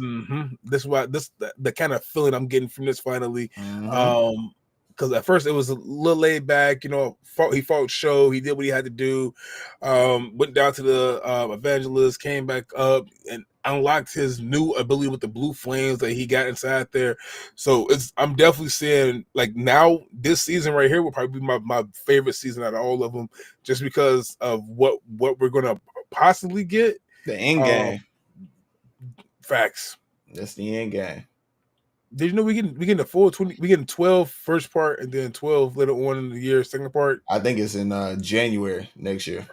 This is why this the kind of feeling I'm getting from this finally. Mm-hmm. Um, because at first it was a little laid back, he fought show, he did what he had to do, went down to the evangelist, came back up and unlocked his new ability with the blue flames that he got inside there. So I'm definitely saying like now this season right here will probably be my favorite season out of all of them, just because of what we're gonna possibly get. The end Um, game. Facts. That's the end game. Did you know we getting the full 20? We getting 12 first part and then 12 later on in the year second part. I think it's in January next year.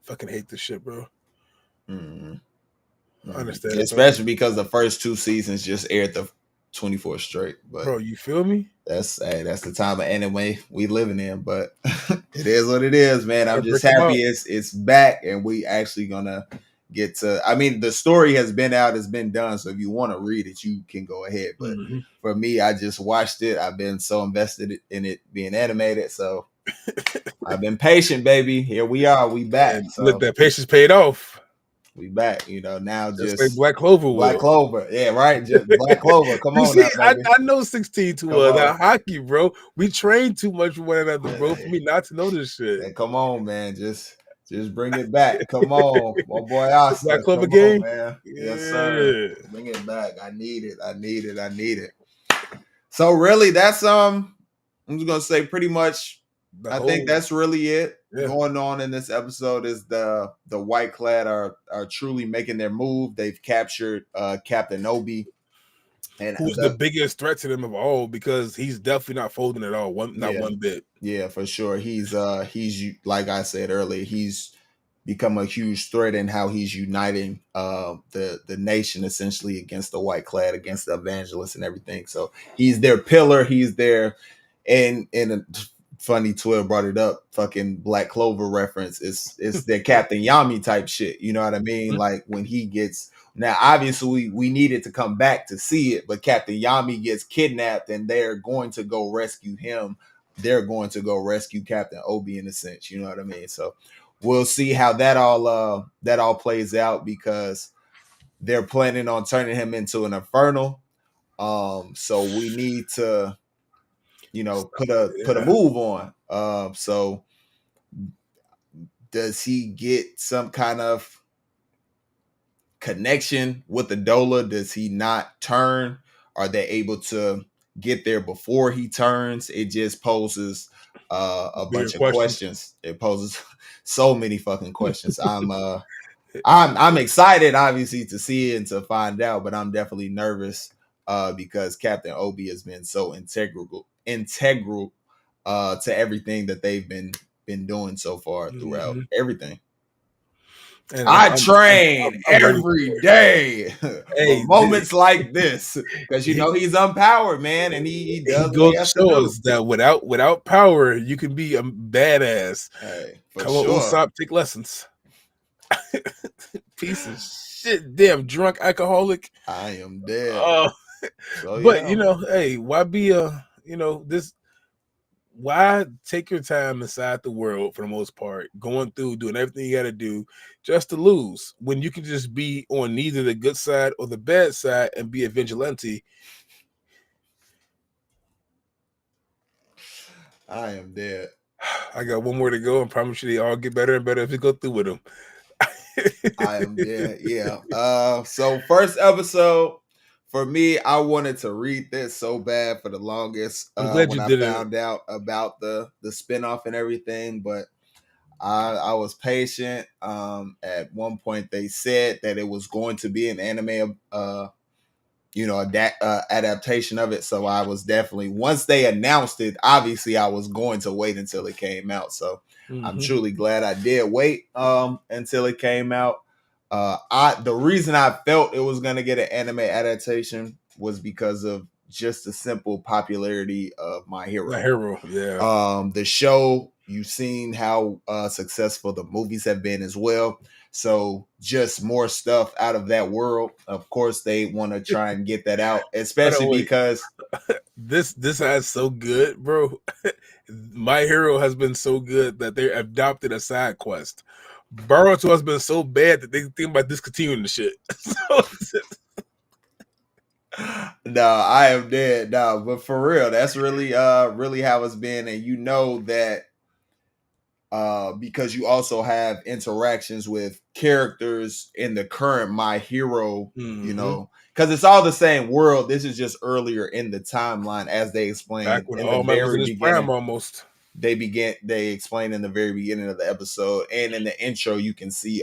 Fucking hate this shit, bro. Mm-hmm. I Mm-hmm. understand it though, Especially because the first two seasons just aired the 24 straight. But bro. You feel me? that's the time of anime we living in. But it is what it is, man. I'm Gotta just break them happy out. it's back, and we actually gonna get to. I mean, the story has been out, it's been done. So if you want to read it, you can go ahead. But Mm-hmm. for me, I just watched it. I've been so invested in it being animated. So I've been patient, baby. Here we are. We back. And look, So that patience paid off, we back. Now just like just Black Clover Black will. Clover. Yeah, right. Just Black Clover. Come You on see, now, I, baby. I know 16 to Come on. that hockey, bro. We train too much with one another, bro, for Hey, me not to know this shit. come on, man. Just bring it back. Come on. My boy The Black Oscar. Clover Come on, game, man. Yes, sir. yeah. Bring it back. I need it. I need it. I need it. So really that's I'm just gonna say pretty much The I think whole, that's really it yeah. going on in this episode is the white clad are truly making their move. They've captured Captain Obi and Who's the biggest threat to them of all? Because he's definitely not folding at all. Not yeah, one bit. yeah, for sure. He's like I said earlier, he's become a huge threat in how he's uniting the nation essentially against the white clad, against the evangelists and everything. So he's their pillar. He's their and a funny 12 brought it up. Fucking Black Clover reference. It's their Captain Yami type shit. You know what I mean? Like when he gets now, obviously we needed to come back to see it, but Captain Yami gets kidnapped and they're going to go rescue him. They're going to go rescue Captain Obi in a sense. You know what I mean? So we'll see how that all plays out because they're planning on turning him into an infernal. So we need to, put a Yeah. move on. So does he get some kind of connection with the Dola? Does he not turn? Are they able to get there before he turns? It just poses a Bigger bunch of questions. questions. It poses so many fucking questions. I'm excited, obviously, to see it and to find out, but I'm definitely nervous because Captain Obi has been so integral to everything that they've been doing so far throughout Mhm. everything. And I train I'm ready every for it. day for Hey, moments like this because he he's empowered, man, and he he does what he goes to has to show do. us that without power, you can be a badass. Hey, for Come on, sure. Usopp, take lessons. Piece of shit, damn drunk alcoholic. I am dead. Uh, So but yeah. hey, why be this? Why take your time inside the world for the most part, going through doing everything you got to do just to lose when you can just be on neither the good side or the bad side and be a vigilante? I am dead. I got one more to go and promise you they all get better and better if you go through with them. I am dead. Yeah. So first episode for me, I wanted to read this so bad for the longest I'm glad when you I did it. found out about the spinoff and everything, but I was patient. At one point, they said that it was going to be an anime, adaptation of it. So I was definitely, once they announced it, obviously I was going to wait until it came out. So I'm Mm-hmm. truly glad I did wait until it came out. The reason I felt it was gonna get an anime adaptation was because of just the simple popularity of My The Hero. hero, yeah. The show, you've seen how successful the movies have been as well. So just more stuff out of that world. Of course, they want to try and get that out, By the especially way, because this has so good, bro. My hero has been so good that they adopted a side quest. Boruto has been so bad that they think about discontinuing the shit. So, no, I am dead. No, but for real, that's really how it's been, and you know that because you also have interactions with characters in the current My Hero, mm-hmm. because it's all the same world. This is just earlier in the timeline, as they Back explained when in the All Might was in very his prime, beginning. almost. They explain in the very beginning of the episode, and in the intro you can see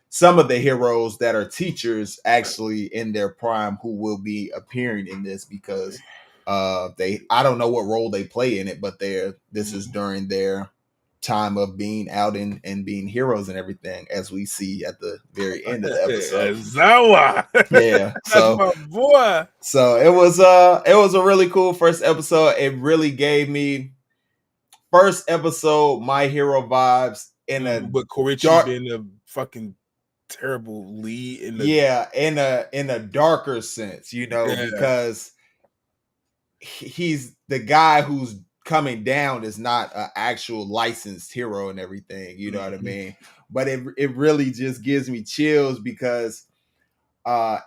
some of the heroes that are teachers actually in their prime who will be appearing in this, because I don't know what role they play in it, but this is during their time of being out and being heroes and everything, as we see at the very end of the episode. Zawa, Yeah, that's so my boy. it was a really cool first episode. It really gave me first episode My Hero vibes in a But Koichi dark, being a fucking terrible lead in the yeah, in a darker sense, yeah. because he's the guy who's coming down is not an actual licensed hero and everything, you know what I Mm-hmm. mean? But it really just gives me chills because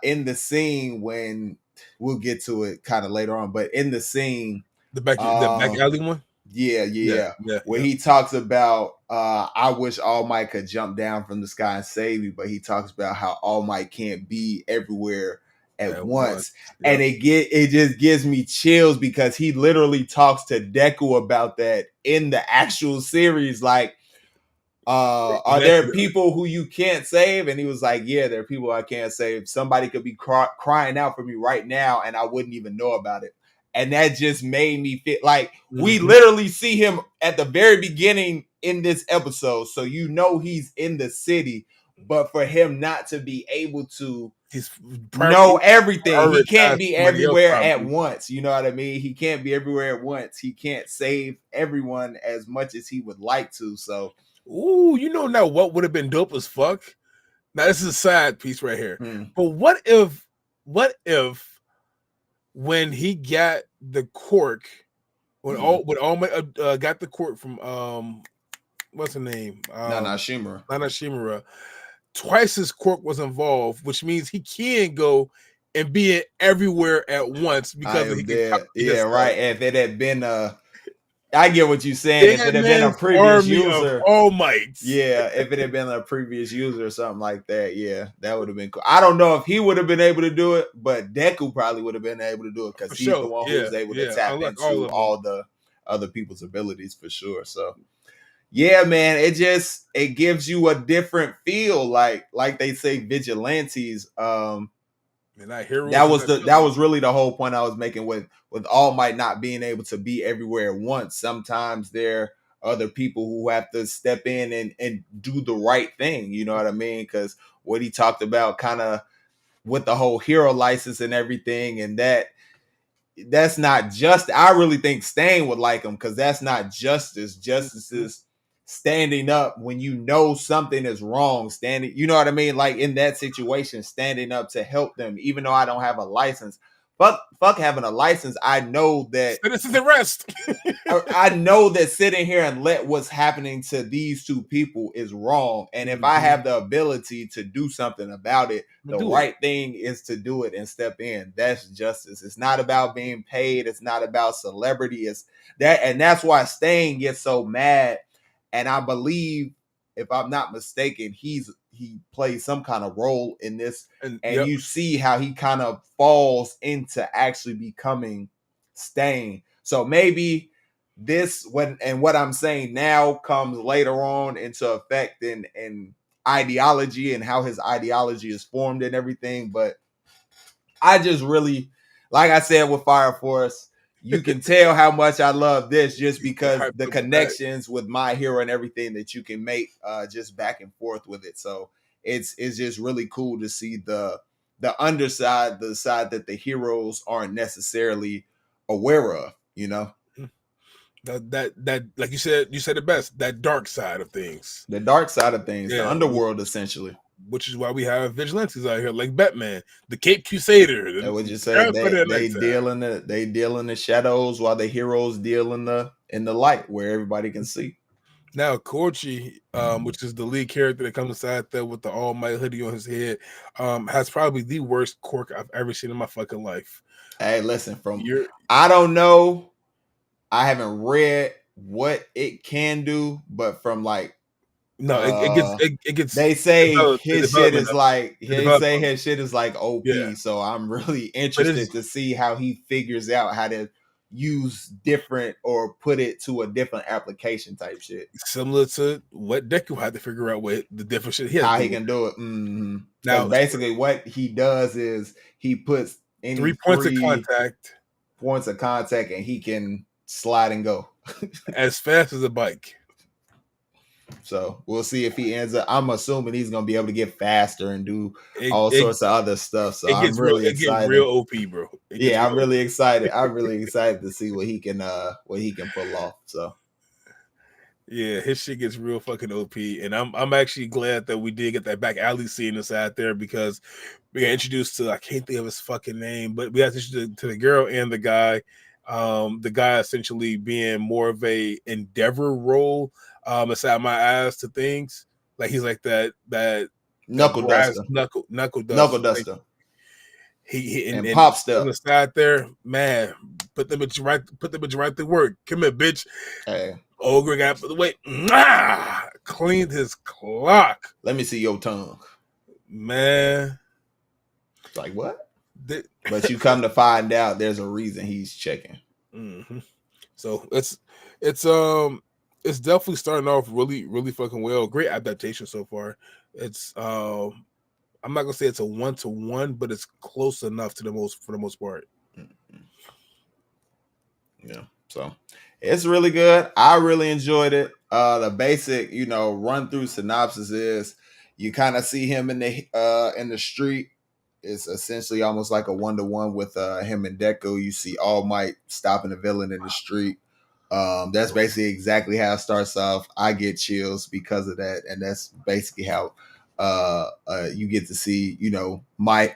in the scene, when we'll get to it kind of later on, but in the scene, The back uh alley one. yeah, Yeah, yeah. yeah, Where yeah. he talks about, I wish All Might could jump down from the sky and save me, but he talks about how All Might can't be everywhere at At once. once. And Yep. it just gives me chills because he literally talks to Deku about that in the actual series. Like, are there Connected. people who you can't save? And he was like, yeah, there are people I can't save. Somebody could be crying out for me right now and I wouldn't even know about it. And that just made me feel like we Mm-hmm. literally see him at the very beginning in this episode. So he's in the city, but for him not to be able to He's know probably everything, he can't prioritized be somebody else, everywhere at probably. once. You know what I mean? He can't be everywhere at once. He can't save everyone as much as he would like to. So Ooh, now what would have been dope as fuck? Now this is a side piece right here. hmm. But what if when he got the cork, when all my got the cork from what's her name? Nana Shimura. Nana Shimura, twice his cork was involved, which means he can go and be everywhere at once I because he am can dead. copy Yeah, himself. right. If it had been I get what you're saying. If That it had been a man's previous army of user, All Mights. yeah, if it had been a previous user or something like that, yeah, that would have been cool. I don't know if he would have been able to do it, but Deku probably would have been able to do it because For he's the sure. one who Yeah, was able to yeah. tap Unlike all into of them. all the other people's abilities for sure. So yeah, man, it gives you a different feel, like they say vigilantes. And not heroes That and was not that villains. was really the whole point I was making with All Might not being able to be everywhere at once. Sometimes there are other people who have to step in and do the right thing. You know what I mean? Because what he talked about, kind of with the whole hero license and everything, and that's not just. I really think Stain would like him because that's not justice. Justice Mhm. is standing up when you know something is wrong. Standing, you know what I mean? Like in that situation, standing up to help them, even though I don't have a license. Fuck having a license. I know that Citizens arrest. I know that sitting here and let what's happening to these two people is wrong. And if I Mm-hmm. have the ability to do something about it, the Do it. right thing is to do it and step in. That's justice. It's not about being paid. It's not about celebrity. It's that, and that's why Stain gets so mad. And I believe, if I'm not mistaken, he plays some kind of role in this. And And yep. you see how he kind of falls into actually becoming Stain. So maybe this when and what I'm saying now comes later on into effect in ideology and how his ideology is formed and everything. But I just really, like I said with Fire Force, you can tell how much I love this just Get because hyped the up with that. connections with My Hero and everything that you can make just back and forth with it. So it's just really cool to see the underside, the side that the heroes aren't necessarily aware of, you know. That like you said it best. That dark side of things. The dark side of things, the Yeah, underworld essentially. which is why we have vigilantes out here like Batman, the Cape Crusader, And the what you say, Sheriff of they the they Nighttime. deal in the shadows while the heroes deal in the light where everybody can see. Now Corchi, which is the lead character that comes inside there with the All Might hoodie on his head, has probably the worst quirk I've ever seen in my fucking life. Hey, listen, from You're I don't know, I haven't read what it can do, but from like no, it gets they say the his shit development is of like the they say development. his shit is like Yeah, OP. So I'm really but interested it's to see how he figures out how to use different or put it to a different application type shit. similar to what Deku had to figure out what the different shit he has to How do he with can it. do it. Because Now, basically what he does is he puts any 3 points of three contact points of contact and he can slide and go. as fast as a bike. So we'll see if he ends up. I'm assuming he's gonna be able to get faster and do It all it sorts of other stuff. So it I'm gets real. really It gets real excited. OP, bro. It gets Yeah, I'm real really OP. excited. I'm really excited to see what he can pull off. So Yeah, his shit gets real fucking OP, and I'm actually glad that we did get that back alley scene inside there because we got introduced to I can't think of his fucking name, but we got introduced to the girl and the guy. The guy essentially being more of a endeavor role, aside my eyes to things. Like he's like that knuckle brass duster, knuckle knuckle duster. Like duster, he and and pop on step. the side there, man, put the bitch right to work. Come here, bitch. Hey, Ogre got for the way. Cleaned his clock, let me see your tongue. man. Like what? Th- But you come to find out, there's a reason he's checking. Mhm. So it's um it's definitely starting off really fucking well. Great adaptation so far. It's I'm not gonna say it's a 1-to-1, but it's close enough to the most for the most part. Yeah. So it's really good. I really enjoyed it. The basic, run through synopsis is you kind of see him in the street. It's essentially almost like a 1-to-1 with him and Deku. You see All Might stopping a villain in the street. That's basically exactly how it starts off. I get chills because of that, and that's basically how you get to see,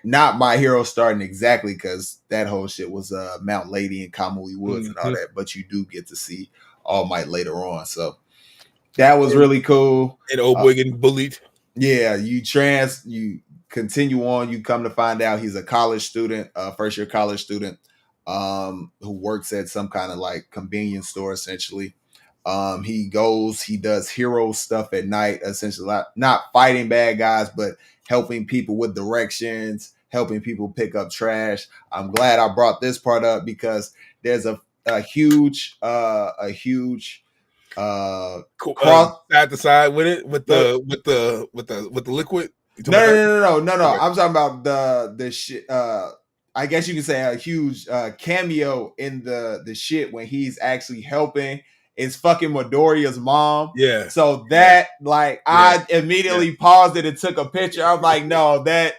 not My Hero starting exactly because that whole shit was Mount Lady and Kamui Woods and all Mhm. that, but you do get to see All Might later on. So that was And, really cool. and old boy getting bullied. Yeah, you continue on, you come to find out he's a college student, first year college student, who works at some kind of like convenience store essentially. He does hero stuff at night, essentially not fighting bad guys, but helping people with directions, helping people pick up trash. I'm glad I brought this part up because there's a huge cross. Side to side with it Look, with the liquid. You talking no, about no, that? no, no, no, no. Okay. I'm talking about the shit. I guess you could say a huge cameo in the shit when he's actually helping is fucking Midoriya's mom. Yeah. So Yeah. that like Yeah. I Yeah. immediately paused it and took a picture. I'm like, no, that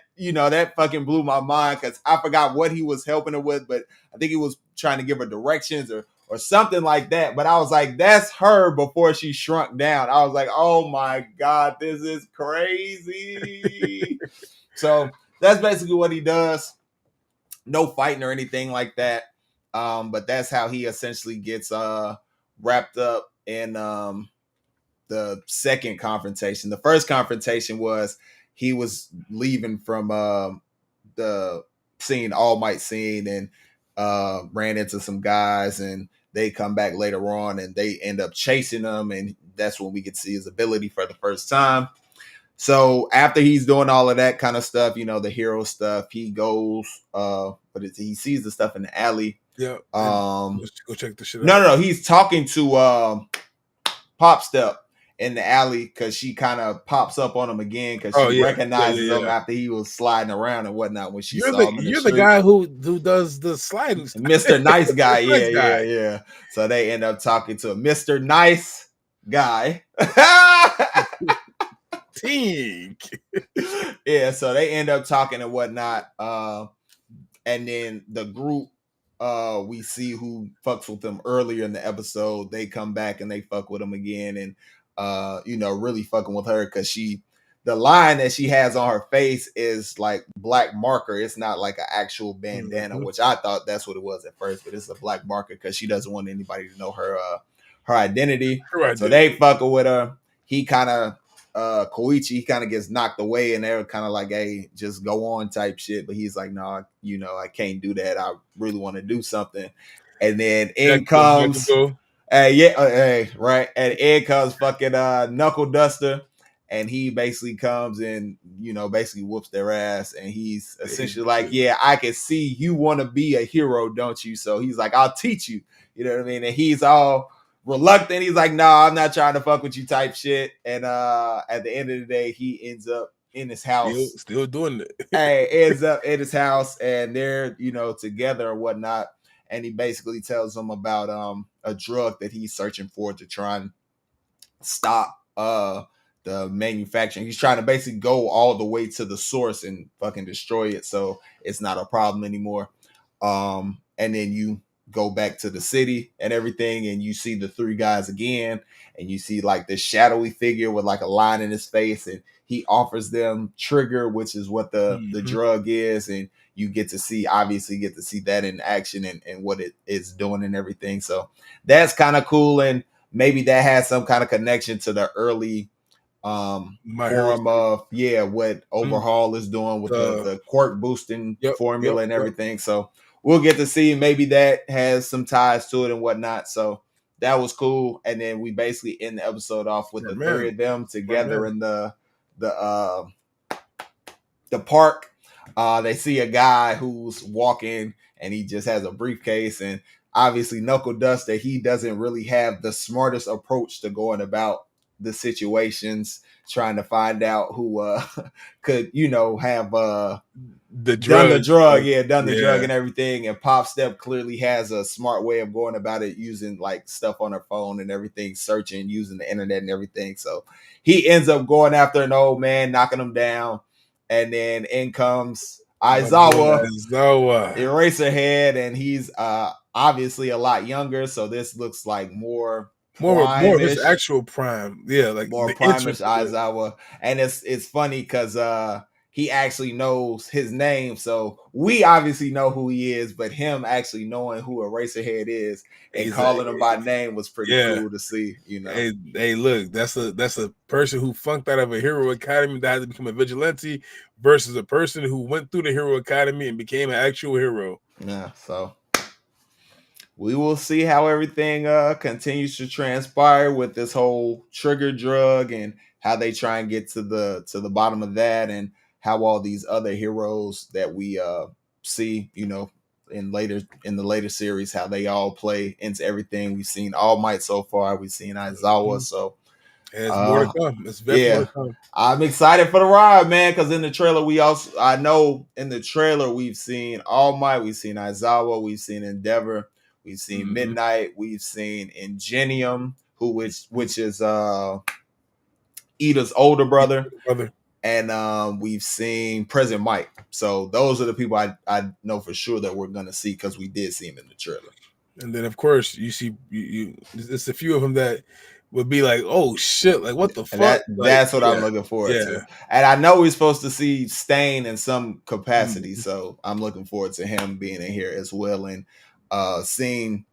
fucking blew my mind because I forgot what he was helping her with, but I think he was trying to give her directions or something like that. But I was like, that's her before she shrunk down. I was like, oh my God, this is crazy. So that's basically what he does. No fighting or anything like that. But that's how he essentially gets wrapped up in the second confrontation. The first confrontation was he was leaving from the scene, All Might scene, and ran into some guys, and they come back later on, and they end up chasing him, and that's when we get to see his ability for the first time. So after he's doing all of that kind of stuff, the hero stuff, he goes but he sees the stuff in the alley. Yeah. Um, Let's go check the shit no, out. no, no, he's talking to Pop Step in the alley because she kind of pops up on him again because Oh she yeah, yeah, recognizes yeah, him yeah. after he was sliding around and whatnot when she saw him in the You're the street. guy who does the sliding stuff. Mr. Nice Guy, Nice yeah, yeah, guy. yeah. So they end up talking to Mr. Nice Guy. Tink. Yeah, so they end up talking and whatnot. And then the group, we see who fucks with them earlier in the episode. They come back and they fuck with him again, and really fucking with her because the line that she has on her face is like black marker. It's not like an actual bandana, which I thought that's what it was at first, but it's a black marker because she doesn't want anybody to know her identity. So they fucking with her. He kind of Koichi, he kind of gets knocked away, and they're kind of like, "Hey, just go on," type shit. But he's like, "No, I can't do that. I really want to do something." And then in comes, right, and in comes fucking Knuckle Duster, and he basically comes and basically whoops their ass, and he's essentially like, "Yeah, I can see you want to be a hero, don't you?" So he's like, "I'll teach you." You know what I mean? And he's all reluctant. He's like, "No, I'm not trying to fuck with you," type shit. And at the end of the day, he ends up in his house, still doing it. ends up in his house, and they're together and whatnot. And he basically tells them about a drug that he's searching for to try and stop the manufacturing. He's trying to basically go all the way to the source and fucking destroy it, so it's not a problem anymore. And then you go back to the city and everything, and you see the three guys again, and you see like this shadowy figure with like a line in his face, and he offers them Trigger, which is what the drug is, and you obviously get to see that in action and what it is doing and everything. So that's kind of cool, and maybe that has some kind of connection to the early form of what Overhaul is doing with the quirk boosting formula and everything. So we'll get to see, maybe that has some ties to it and whatnot. So that was cool. And then we basically end the episode off with the three of them together in the park. They see a guy who's walking and he just has a briefcase, and obviously Knuckle Duster, he doesn't really have the smartest approach to going about the situations, trying to find out who could have done the drug and everything. And Pop Step clearly has a smart way of going about it, using like stuff on her phone and everything, searching, using the internet and everything. So he ends up going after an old man, knocking him down, and then in comes Aizawa, Eraserhead, and he's obviously a lot younger, so this looks like more of his actual prime. Yeah, like more prime-ish Aizawa. And it's funny because he actually knows his name, so we obviously know who he is, but him actually knowing who Eraserhead is and calling him by name was pretty cool to see. Hey, look, that's a person who flunked out of a hero academy that had to become a vigilante versus a person who went through the hero academy and became an actual hero. Yeah, so we will see how everything continues to transpire with this whole Trigger drug, and how they try and get to the bottom of that, and how all these other heroes that we see, in the later series, how they all play into everything. We've seen All Might so far. We've seen Aizawa. So it's more to come. It's definitely more to come. I'm excited for the ride, man, because in the trailer I know in the trailer we've seen All Might, we've seen Aizawa, we've seen Endeavor, we've seen Midnight, we've seen Ingenium, which is Ida's older brother. And we've seen President Mike. So those are the people I know for sure that we're gonna see, because we did see him in the trailer. And then of course you see it's a few of them that would be like, oh shit, like what the fuck? That's what I'm looking forward to. And I know we're supposed to see Stain in some capacity, so I'm looking forward to him being in here as well, and seeing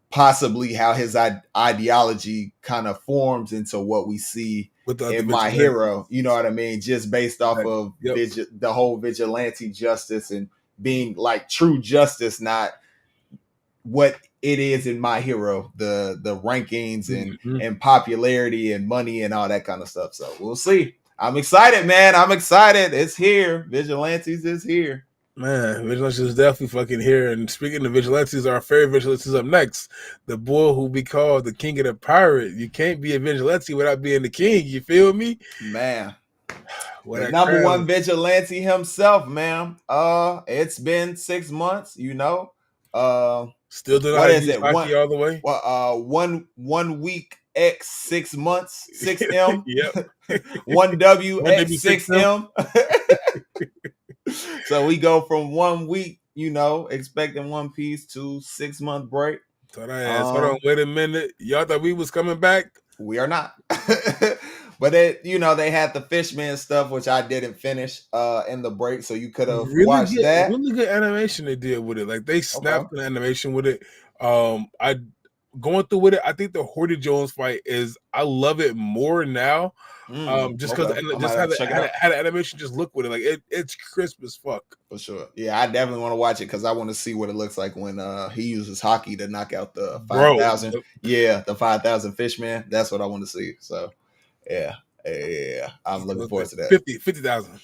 possibly how his ideology kind of forms into what we see in My Hero. You know what I mean? Just based off of the whole vigilante justice and being like true justice, not what it is in My Hero, the rankings and popularity and money and all that kind of stuff. So we'll see. I'm excited, man. I'm excited. It's here. Vigilantes is here. Man, Vigilance is definitely fucking here. And speaking of Vigilantes, our favorite Vigilance is up next. The boy who be called the king of the pirate. You can't be a Vigilante without being the king. You feel me? Man, With the that number one crown. vigilante himself, man. It's been 6 months, you know. Uh, Still don't know how what to is use it? hockey all the way. One week X 6 months, 6M, Yep. 1W One X W six six M. M. So we go from 1 week, you know, expecting One Piece to 6 month break. Told I asked, hold on, Um, wait a minute. Y'all thought we was coming back? we are not. But they had the Fishman stuff, which I didn't finish in the break, so you could have watched that. Really good animation they did with it. Like they Okay. snapped the animation with it. I going through with it. I think the Horty Jones fight is. I love it more now. Just because Okay. I and might just have to check it out had the animation just look with it. Like it's crisp as fuck, for sure. Yeah, I definitely want to watch it because I want to see what it looks like when he uses hockey to knock out the bro. 5,000. Yeah, the 5,000 Fishman. That's what I want to see. So yeah, yeah, I'm looking forward to that. 50,000.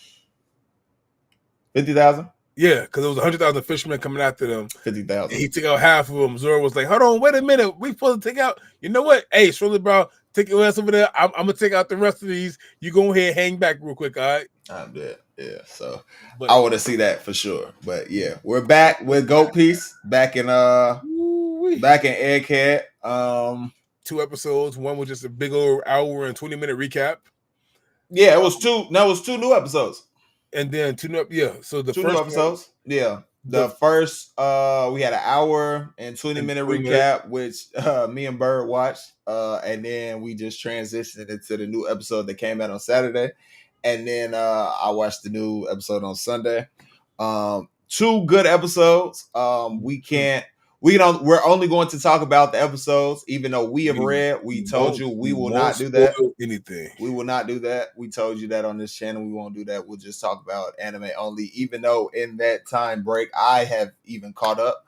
50,000. Yeah, because it was 100,000 fishermen coming after them. 50,000. He took out half of them. Zoro was like, "Hold on, wait a minute. We supposed to take out. You know what? Hey, Shirley, bro, take your ass over there. I'm gonna take out the rest of these. You go ahead, hang back real quick, all right?" I'm dead. Yeah, so But I want to see that for sure. But yeah, we're back with Goat Piece back in Egghead. 2 episodes. One was just a big old hour and 20-minute recap, Yeah, it was two. No, it was two new episodes. and then two. Yeah, so the Two new first one, episodes. Yeah. the The first we had an hour and 20-minute 20 minutes. recap, which me and Bird watched. And then we just transitioned into the new episode that came out on Saturday. And then I watched the new episode on Sunday. Two good episodes. We're only going to talk about the episodes, even though we have read. We told you we will won't not do that. spoil anything. We will not do that. We told you that on this channel. We won't do that. We'll just talk about anime only, even though in that time break I have even caught up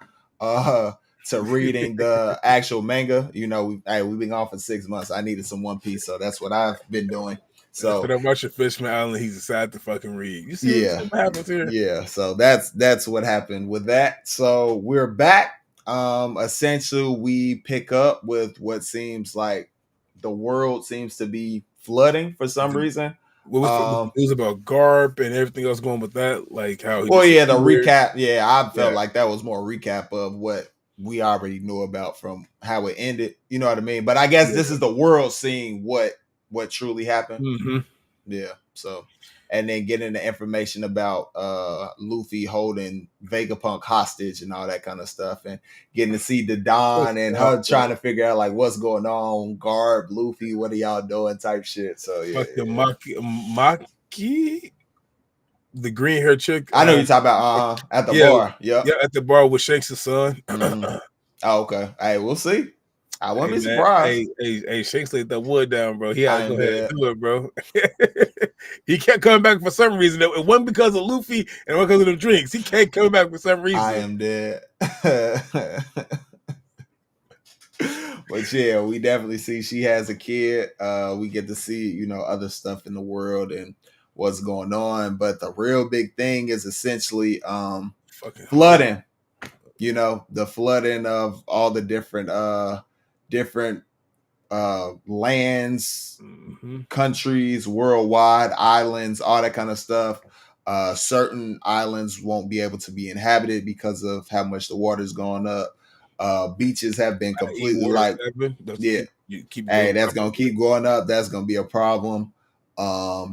to reading the actual manga. You know, we've been gone for 6 months. I needed some One Piece, so that's what I've been doing. After So that Russian Fishman Island, he decided to fucking read. You see yeah, what happens here? yeah. So that's what happened with that. So we're back. Essentially we pick up with what seems like the world seems to be flooding for some reason. What was it was about Garp and everything else going with that, like how he Well, yeah, the disappeared. recap. Yeah, I felt Yeah. like that was more a recap of what we already knew about from how it ended. You know what I mean? But I guess this is the world seeing what truly happened. Mm-hmm. Yeah. So, and then getting the information about Luffy holding Vegapunk hostage and all that kind of stuff, and getting to see the Don and her trying to figure out like what's going on, Garb, Luffy, what are y'all doing, type shit. So yeah, Fucking Maki, the green hair chick. I know you're talking about at the bar. Yep. Yeah, at the bar with Shanks' son. Mm-hmm. Oh, okay. Hey, we'll see. I wouldn't Hey be man, surprised. hey, Shanks laid that wood down, bro. He had I to am go ahead and dead. do it, bro. He kept coming back for some reason. It wasn't because of Luffy and it wasn't because of the drinks. He can't come back for some reason. I am dead. But yeah, we definitely see she has a kid. We get to see, you know, other stuff in the world and what's going on. But the real big thing is essentially flooding. You know, the flooding of all the different lands, countries, worldwide, islands, all that kind of stuff. Certain islands won't be able to be inhabited because of how much the water's going up. Beaches have been completely that's gonna keep going up. That's gonna be a problem.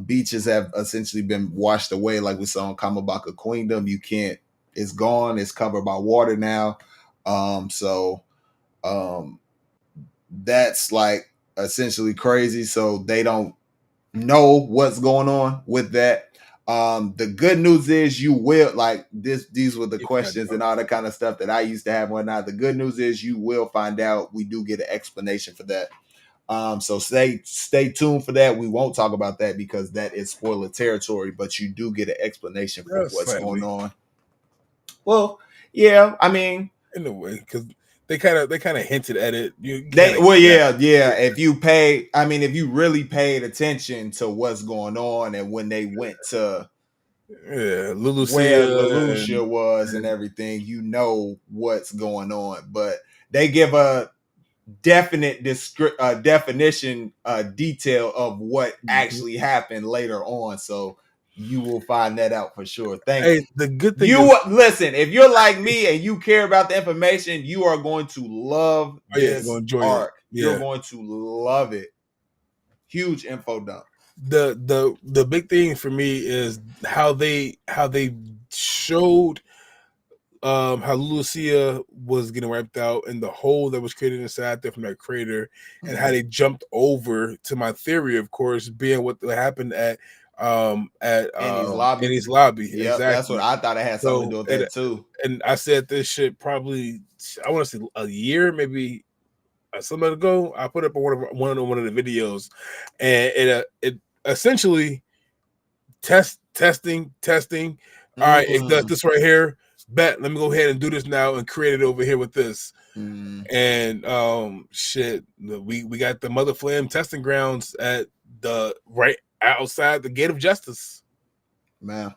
Beaches have essentially been washed away, like we saw in Kamabaka Queendom. You can't. It's gone. It's covered by water now. That's like essentially crazy. So they don't know what's going on with that. The good news is you will like this. These were the questions and all that kind of stuff that I used to have and whatnot. The good news is you will find out. We do get an explanation for that. So stay tuned for that. We won't talk about that because that is spoiler territory, but you do get an explanation for what's going on. Well, yeah, I mean, in a way, because they kind of hinted at it. If you really paid attention to what's going on, and when they went to Yeah, where Lulucia Lelouch was and and everything, you know what's going on. But they give a definite definition detail of what Mhm. actually happened later on. So you will find that out for sure. Thank Hey, the good thing is, you. Listen, if you're like me and you care about the information, you are going to love oh yeah, you're gonna this enjoy it. arc. You're Yeah. going to love it. Huge info dump. The big thing for me is how they showed how Lucia was getting wiped out and the hole that was created inside there from that crater, and how Mhm. they jumped over to my theory, of course, being what happened at Annie's lobby. Annie's lobby. Yep, that's what Exactly. I thought it had something to So do with that too. and I said this shit probably, I want to say a year, maybe something ago. I put up on one of the videos, and it essentially testing. All right, it does Mm. this right here. Bet, let me go ahead and do this now and create it over here with this. Mm. And shit, we got the mother flame testing grounds at the right outside the gate of justice. Man.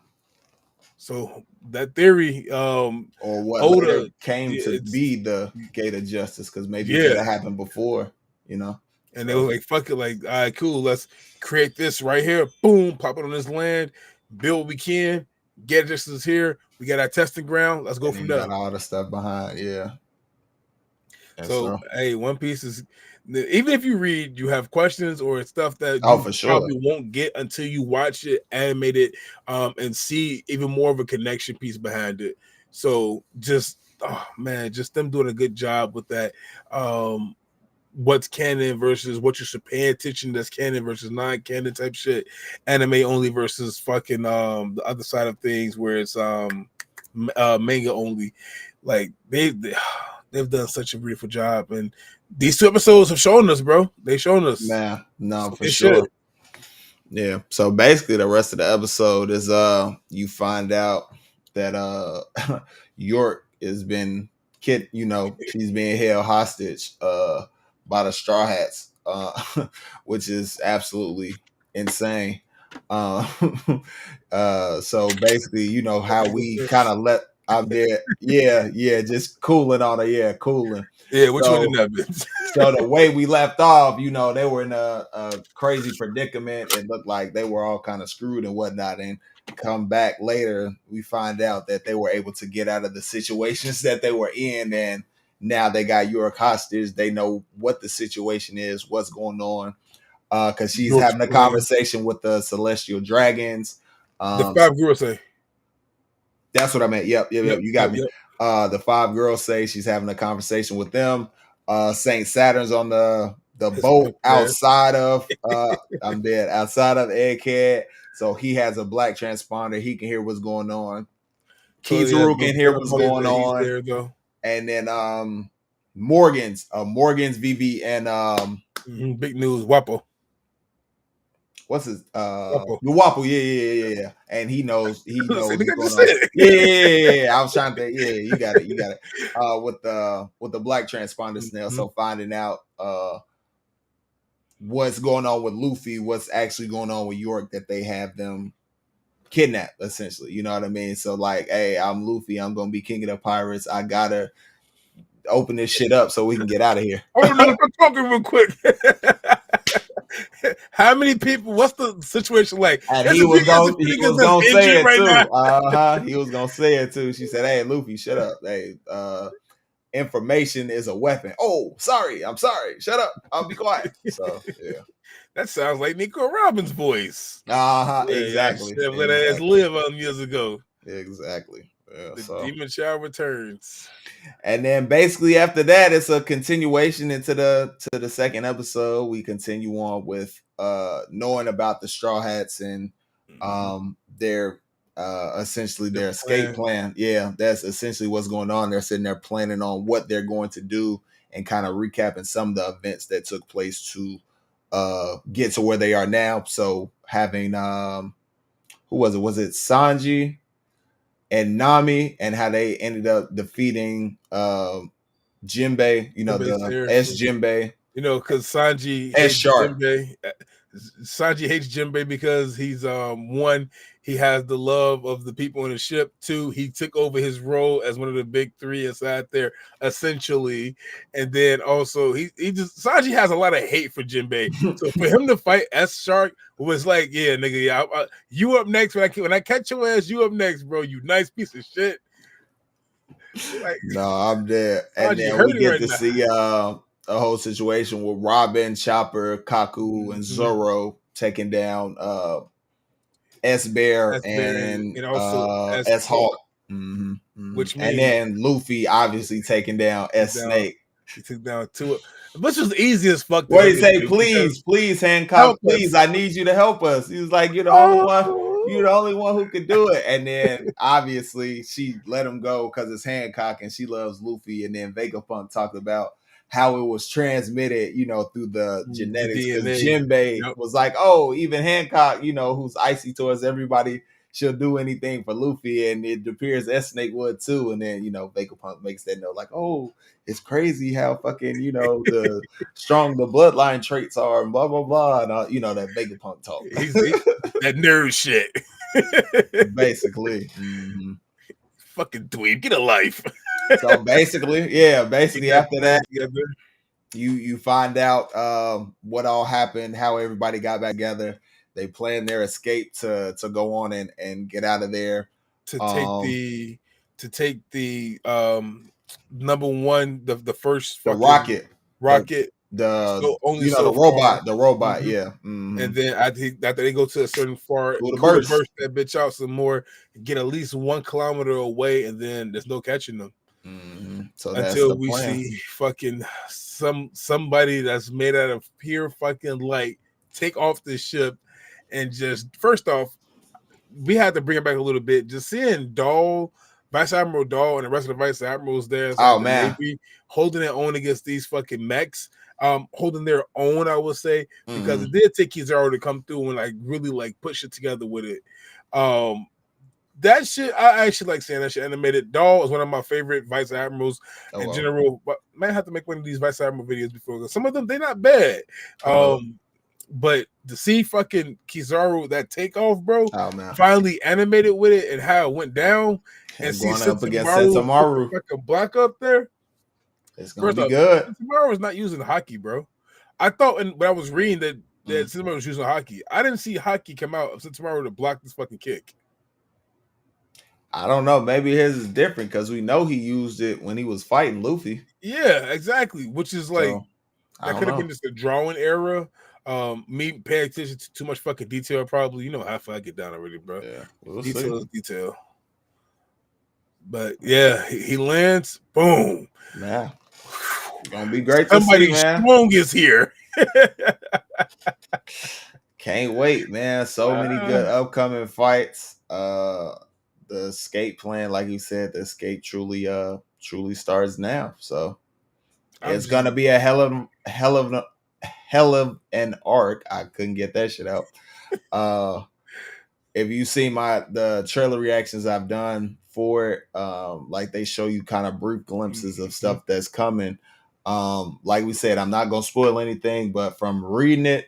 So that theory, Or what later Oda, came to it's be the gate of justice, because maybe it could yeah. have happened before, you know. And they were So like, fuck it, like, all right, cool, let's create this right here. Boom, pop it on this land, build what we can, get justice here. We got our testing ground. Let's go and from then you there. got all the stuff behind, yeah. And So, so, hey, One Piece is, even if you read, you have questions or stuff that oh, you for sure. probably won't get until you watch it animated, and see even more of a connection piece behind it. So, just oh man, just them doing a good job with that. What's canon versus what you should pay attention that's canon versus non-canon type shit. Anime only versus fucking the other side of things where it's manga only. Like they've done such a beautiful job, and these two episodes have shown us, bro. They shown us Man, no, for they shit. sure. Yeah. So basically the rest of the episode is you find out that York has been she's being held hostage by the Straw Hats, which is absolutely insane. Uh, so basically, you know how we kind of let out there, yeah, yeah, just cooling on it, yeah, cooling. Yeah, which one did So that bitch? so the way we left off, they were in a crazy predicament. It looked like they were all kind of screwed and whatnot. And come back later, we find out that they were able to get out of the situations that they were in, and now they got York hostage. They know what the situation is, what's going on, because she's York's having a plan. conversation with the celestial dragons. The Um, five girls say, that's what I meant. Yep, yep, yep. yep, You yep, got me. yep. The five girls say she's having a conversation with them. Saint Saturn's on the His boat pimp ass. outside of I'm dead, outside of Egghead. So he has a black transponder. He can hear what's going on. So yeah, Kizaru those can hear what's ceremonies going that he's on. there though. And then Morgan's VV and Big news, Wapo. what's his Wapo. Wapo, yeah. And he Say, knows nigga, what's I going just on. said Yeah. I was trying to think, yeah, you got it. With the black transponder snail. it. So finding out what's going on with Luffy, what's actually going on with York, that they have them kidnapped, essentially. You know what I mean? So like, hey, I'm Luffy, I'm gonna be king of the pirates. I gotta open this shit up so we can get out of here. Hold on, nigga, stop talking real quick. How many people? What's the situation like? And There's a he nigga was that's gonna say injured it right now. too. He was gonna say it too. She said, "Hey, Luffy, shut up. Hey, information is a weapon." Oh, sorry. I'm sorry. Shut up. I'll be quiet. So yeah. That sounds like Nico Robbins' voice. Yeah, I Exactly. should have let that ass Exactly. live years ago. Exactly. Yeah. The So Demon Child returns. and then basically after that, it's a continuation into the second episode. We continue on with knowing about the Straw Hats and their essentially The their escape plan. plan. Yeah, that's essentially what's going on. They're sitting there planning on what they're going to do and kind of recapping some of the events that took place to get to where they are now. So having who was it? Was it Sanji and Nami, and how they ended up defeating Jinbei, Jinbei the there. S Jinbei, Because Sanji S hates Sharp. Jinbei. Sanji hates Jinbei because he's one. He has the love of the people on the ship. 2, he took over his role as one of the big 3 inside there, essentially. And then also he just Sanji has a lot of hate for Jinbei. So for him to fight S Shark was like, yeah, nigga, yeah, you up next when I catch your ass, you up next, bro. You nice piece of shit. Like, no, I'm dead. And Sanji then we hurting get right to now. see a whole situation with Robin, Chopper, Kaku, and Zoro taking down S Bear S Bear and and also S S Hawk, Hawk. which And means then Luffy obviously taking down S down Snake. he took down 2, which was easy as fuck to What he him to say? do because Please, Hancock, help please, us. I need you to help us. He was like, you're the only one. You're the only one who could do it. And then obviously she let him go because it's Hancock and she loves Luffy. And then Vegapunk talked about how it was transmitted, through the The genetics. Because DNA. Jinbei Yep. was like, oh, even Hancock, who's icy towards everybody, she'll do anything for Luffy. And it appears S Snake would too. And then, Vegapunk makes that note like, oh, it's crazy how fucking, the strong the bloodline traits are and blah blah blah and that Vegapunk talk. That nerd shit. Basically. Mm-hmm. Fucking dweeb, get a life. So basically Get that after that plan together. you find out what all happened, how everybody got back together. They plan their escape to go on and get out of there. to take um the to take the number one, the first the fucking rocket, the rocket, the only the so far. robot, Mhm. yeah. Mm-hmm. And then I think after they go to a certain far, Cool to cool to burst. burst that bitch out some more, get at least 1 kilometer away, and then there's no catching them Mm-hmm. So that's until the we plan. see fucking somebody that's made out of pure fucking light take off the ship and just first off, we had to bring it back a little bit. Just seeing Vice Admiral Dahl, and the rest of the Vice Admirals there inside Oh the man. Navy holding their own against these fucking mechs, holding their own, I would say, because Mm-hmm. it did take Kizaru to come through and like really like put shit together with it. That shit, I actually like seeing that shit animated. Dahl is one of my favorite Vice Admirals in Well. general. But might have to make one of these Vice Admiral videos before. Some of them they're not bad. But to see fucking Kizaru that takeoff, bro, Oh man. finally animated with it and how it went down, and And see going up against Sensamaru put the Sensamaru, fucking block up there. it's gonna First be off, good. Sensamaru was not using hockey, bro. I thought when I was reading that Mm. Sensamaru was using hockey. I didn't see hockey come out of Sensamaru to block this fucking kick. I don't know. Maybe his is different because we know he used it when he was fighting Luffy. Yeah, exactly. Which is like So I that don't could have been know. just a drawing error. Me paying attention to too much fucking detail, probably. You know how far I get down already, bro. Yeah, we'll see. Detail is detail. But yeah, he lands. Boom. Yeah, gonna be great to see, Somebody man. strong is here. Can't wait, man. So many good upcoming fights. The escape plan, like you said, the escape truly starts now. So it's gonna be a hell of an arc. I couldn't get that shit out. If you see the trailer reactions I've done for it, like they show you kind of brief glimpses of stuff that's coming. Like we said, I'm not gonna spoil anything, but from reading it,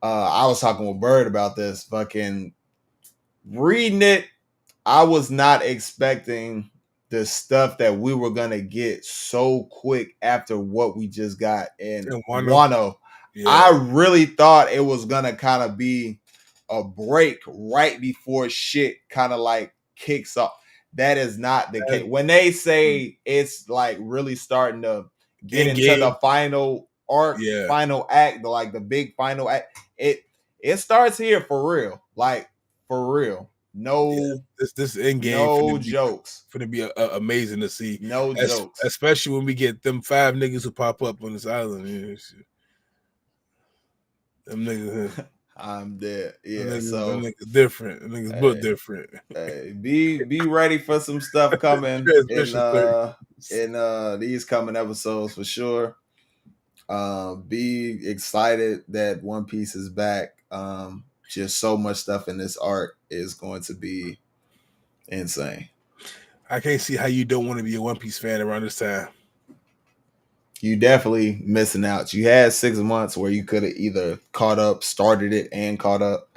I was talking with Bird about this. Fucking reading it, I was not expecting the stuff that we were gonna get so quick after what we just got in Wano. Yeah. I really thought it was gonna kind of be a break right before shit kind of like kicks off. That is not the case. When they say it's like really starting to get into the final arc, final act, like the big final act, it starts here for real. Like for real. No, this end game no jokes. Gonna be amazing to see. No jokes. Especially when we get them 5 niggas who pop up on this island. Them niggas. I'm dead. Yeah, them so niggas different. Them niggas look different. Be ready for some stuff coming in these coming episodes for sure. Be excited that One Piece is back. Just so much stuff in this arc is going to be insane. I can't see how you don't want to be a One Piece fan around this time. You definitely missing out. You had 6 months where you could have either caught up, started it, and caught up.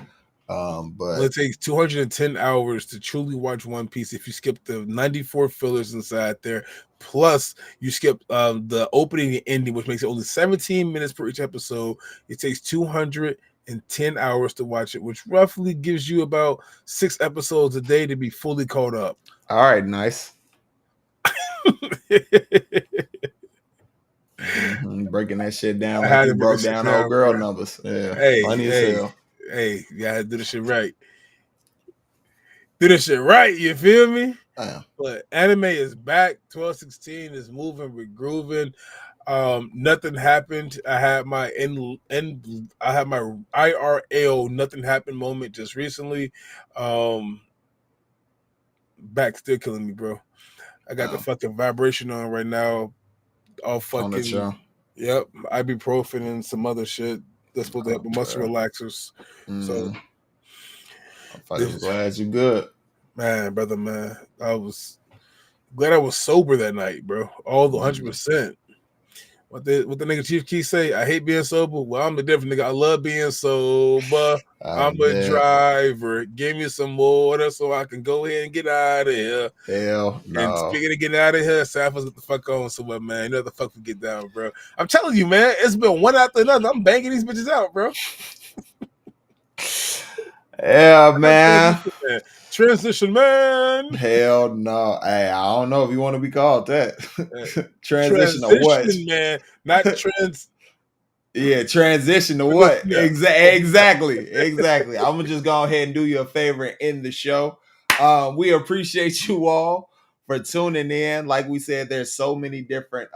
Well, But it takes 210 hours to truly watch One Piece if you skip the 94 fillers inside there. Plus, you skip the opening and ending, which makes it only 17 minutes per each episode. It takes 210 hours to watch it, which roughly gives you about 6 episodes a day to be fully caught up. all right, nice. I Breaking that shit down like had you to break broke this shit down old down, girl bro. numbers. Yeah, Hey, funny as hey, hell. hey, you gotta do this shit right. Do this shit right, you feel me? Damn. But anime is back. 1216 is moving, we're grooving. Nothing happened. I had my I had my IRL nothing happened moment just recently. Um, back still killing me, bro. I got the fucking vibration on right now. All On the fucking show. yep, ibuprofen and some other shit that's supposed to help with muscle Okay. relaxers. So I'm fucking this glad you good. man, brother, man, I was glad I was sober that night, bro. All the Mm, 100%. What the nigga Chief Keef say? I hate being sober. Well, I'm the different nigga. I love being sober. I'm I'm a dead. driver. Give me some water so I can go ahead and get out of here. Hell And no. speaking of getting out of here, Sapphire's get the fuck on somewhere, man. You know what the fuck we get down, bro. I'm telling you, man, it's been one after another. I'm banging these bitches out, bro. Yeah, man. Transition, man. Hell no. Hey, I don't know if you want to be called that. Uh, Transition to what? transition, man. Not trans. Yeah, transition to Go, what? yeah. Go, yeah. Exactly. I'm gonna just go ahead and do you a favor and end the show. We appreciate you all for tuning in. Like we said, there's so many different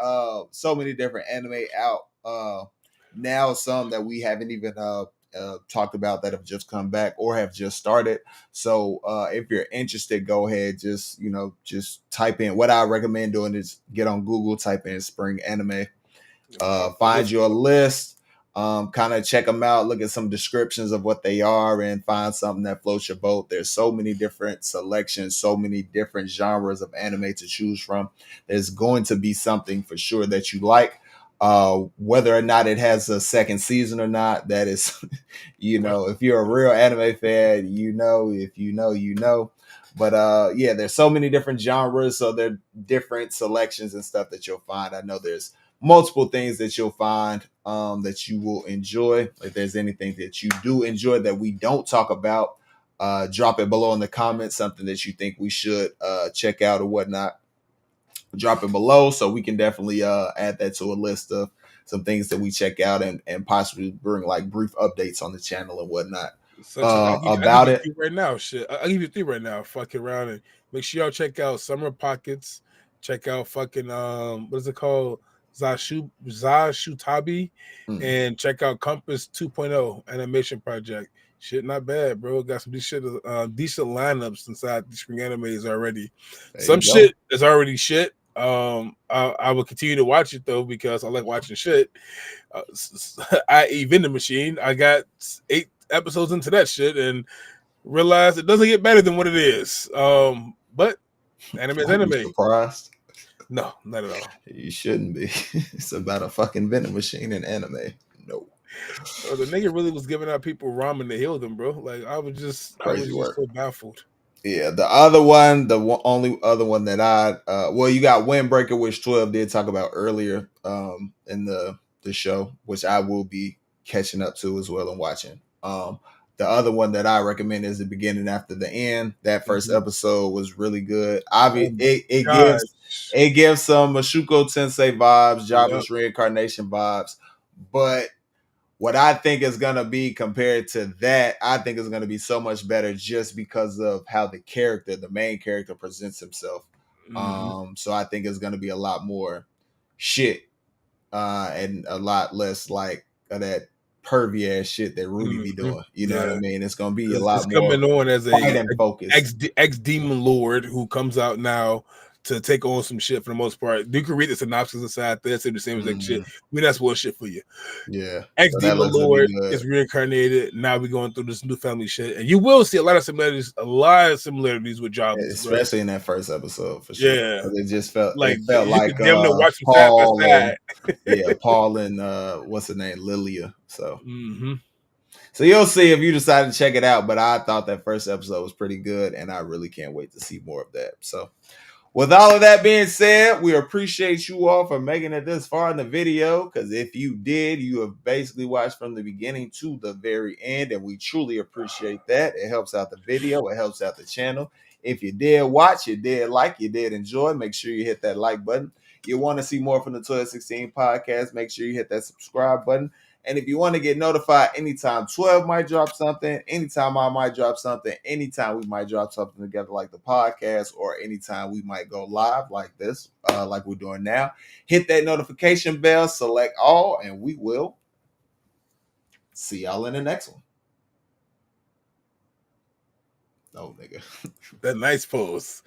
anime out now. Some that we haven't even talked about that have just come back or have just started. So if you're interested, go ahead. Just type in. What I recommend doing is get on Google, type in spring anime, find you a list, kind of check them out, look at some descriptions of what they are, and find something that floats your boat. There's so many different selections, so many different genres of anime to choose from. There's going to be something for sure that you like. Whether or not it has a second season or not, that is, if you're a real anime fan, if you know. But yeah, there's so many different genres, so there are different selections and stuff that you'll find. I know there's multiple things that you'll find that you will enjoy. If there's anything that you do enjoy that we don't talk about, drop it below in the comments, something that you think we should check out or whatnot. Drop it below so we can definitely add that to a list of some things that we check out, and possibly bring like brief updates on the channel and whatnot Such as I give about you it. three right now. Shit, I give you three right now. Fuck around and make sure y'all check out Summer Pockets. Check out fucking what is it called? Zashutabi, Mm. and check out Compass 2.0 animation project. Shit, not bad, bro. Got some decent lineups inside the spring animes already. There Some you go. shit is already shit. I will continue to watch it though because I like watching shit. I.e. Vending Machine. I got 8 episodes into that shit and realized it doesn't get better than what it is. But anime is Are you anime. surprised? No, not at all. You shouldn't be. It's about a fucking vending machine in anime. No. The nigga really was giving out people ramen to heal them, bro. Like I was Crazy just work. so baffled. Yeah, the other one, only other one that well, you got Windbreaker, which 12 did talk about earlier in the show, which I will be catching up to as well and watching. The other one that I recommend is the beginning after the end. That first episode was really good. Oh my It gives gosh. some Mashuko Tensei vibes, Yep. Jobless Reincarnation vibes, but what I think is going to be compared to that, I think is going to be so much better just because of how the main character presents himself. Mm-hmm. So I think it's going to be a lot more shit, and a lot less like that pervy ass shit that Rudy be Mm-hmm. doing. You know what I Yeah. mean? It's going to be a It's lot coming more on as a fighting focused. ex demon lord who comes out now to take on some shit for the most part. You can read the synopsis inside there, say the same exact shit. We not spoil shit for you. Yeah. Ex So that demon looks to be lord good. is reincarnated. Now we're going through this new family shit, and you will see a lot of similarities with Jobless, bro. Especially in that first episode for sure. Yeah, It just felt like you like could damn near watch them side by Paul side. and yeah, Paul and what's the name? Lilia. So Mm-hmm. So you'll see if you decide to check it out. But I thought that first episode was pretty good, and I really can't wait to see more of that. So with all of that being said, we appreciate you all for making it this far in the video, because if you did, you have basically watched from the beginning to the very end, and we truly appreciate that. It helps out the video. It helps out the channel. If you did watch, you did like, you did enjoy, make sure you hit that like button. You want to see more from the 1216 podcast, make sure you hit that subscribe button. And if you want to get notified anytime 12 might drop something, anytime I might drop something, anytime we might drop something together like the podcast, or anytime we might go live like this, like we're doing now, hit that notification bell, select all, and we will see y'all in the next one. Oh, nigga. That nice pose.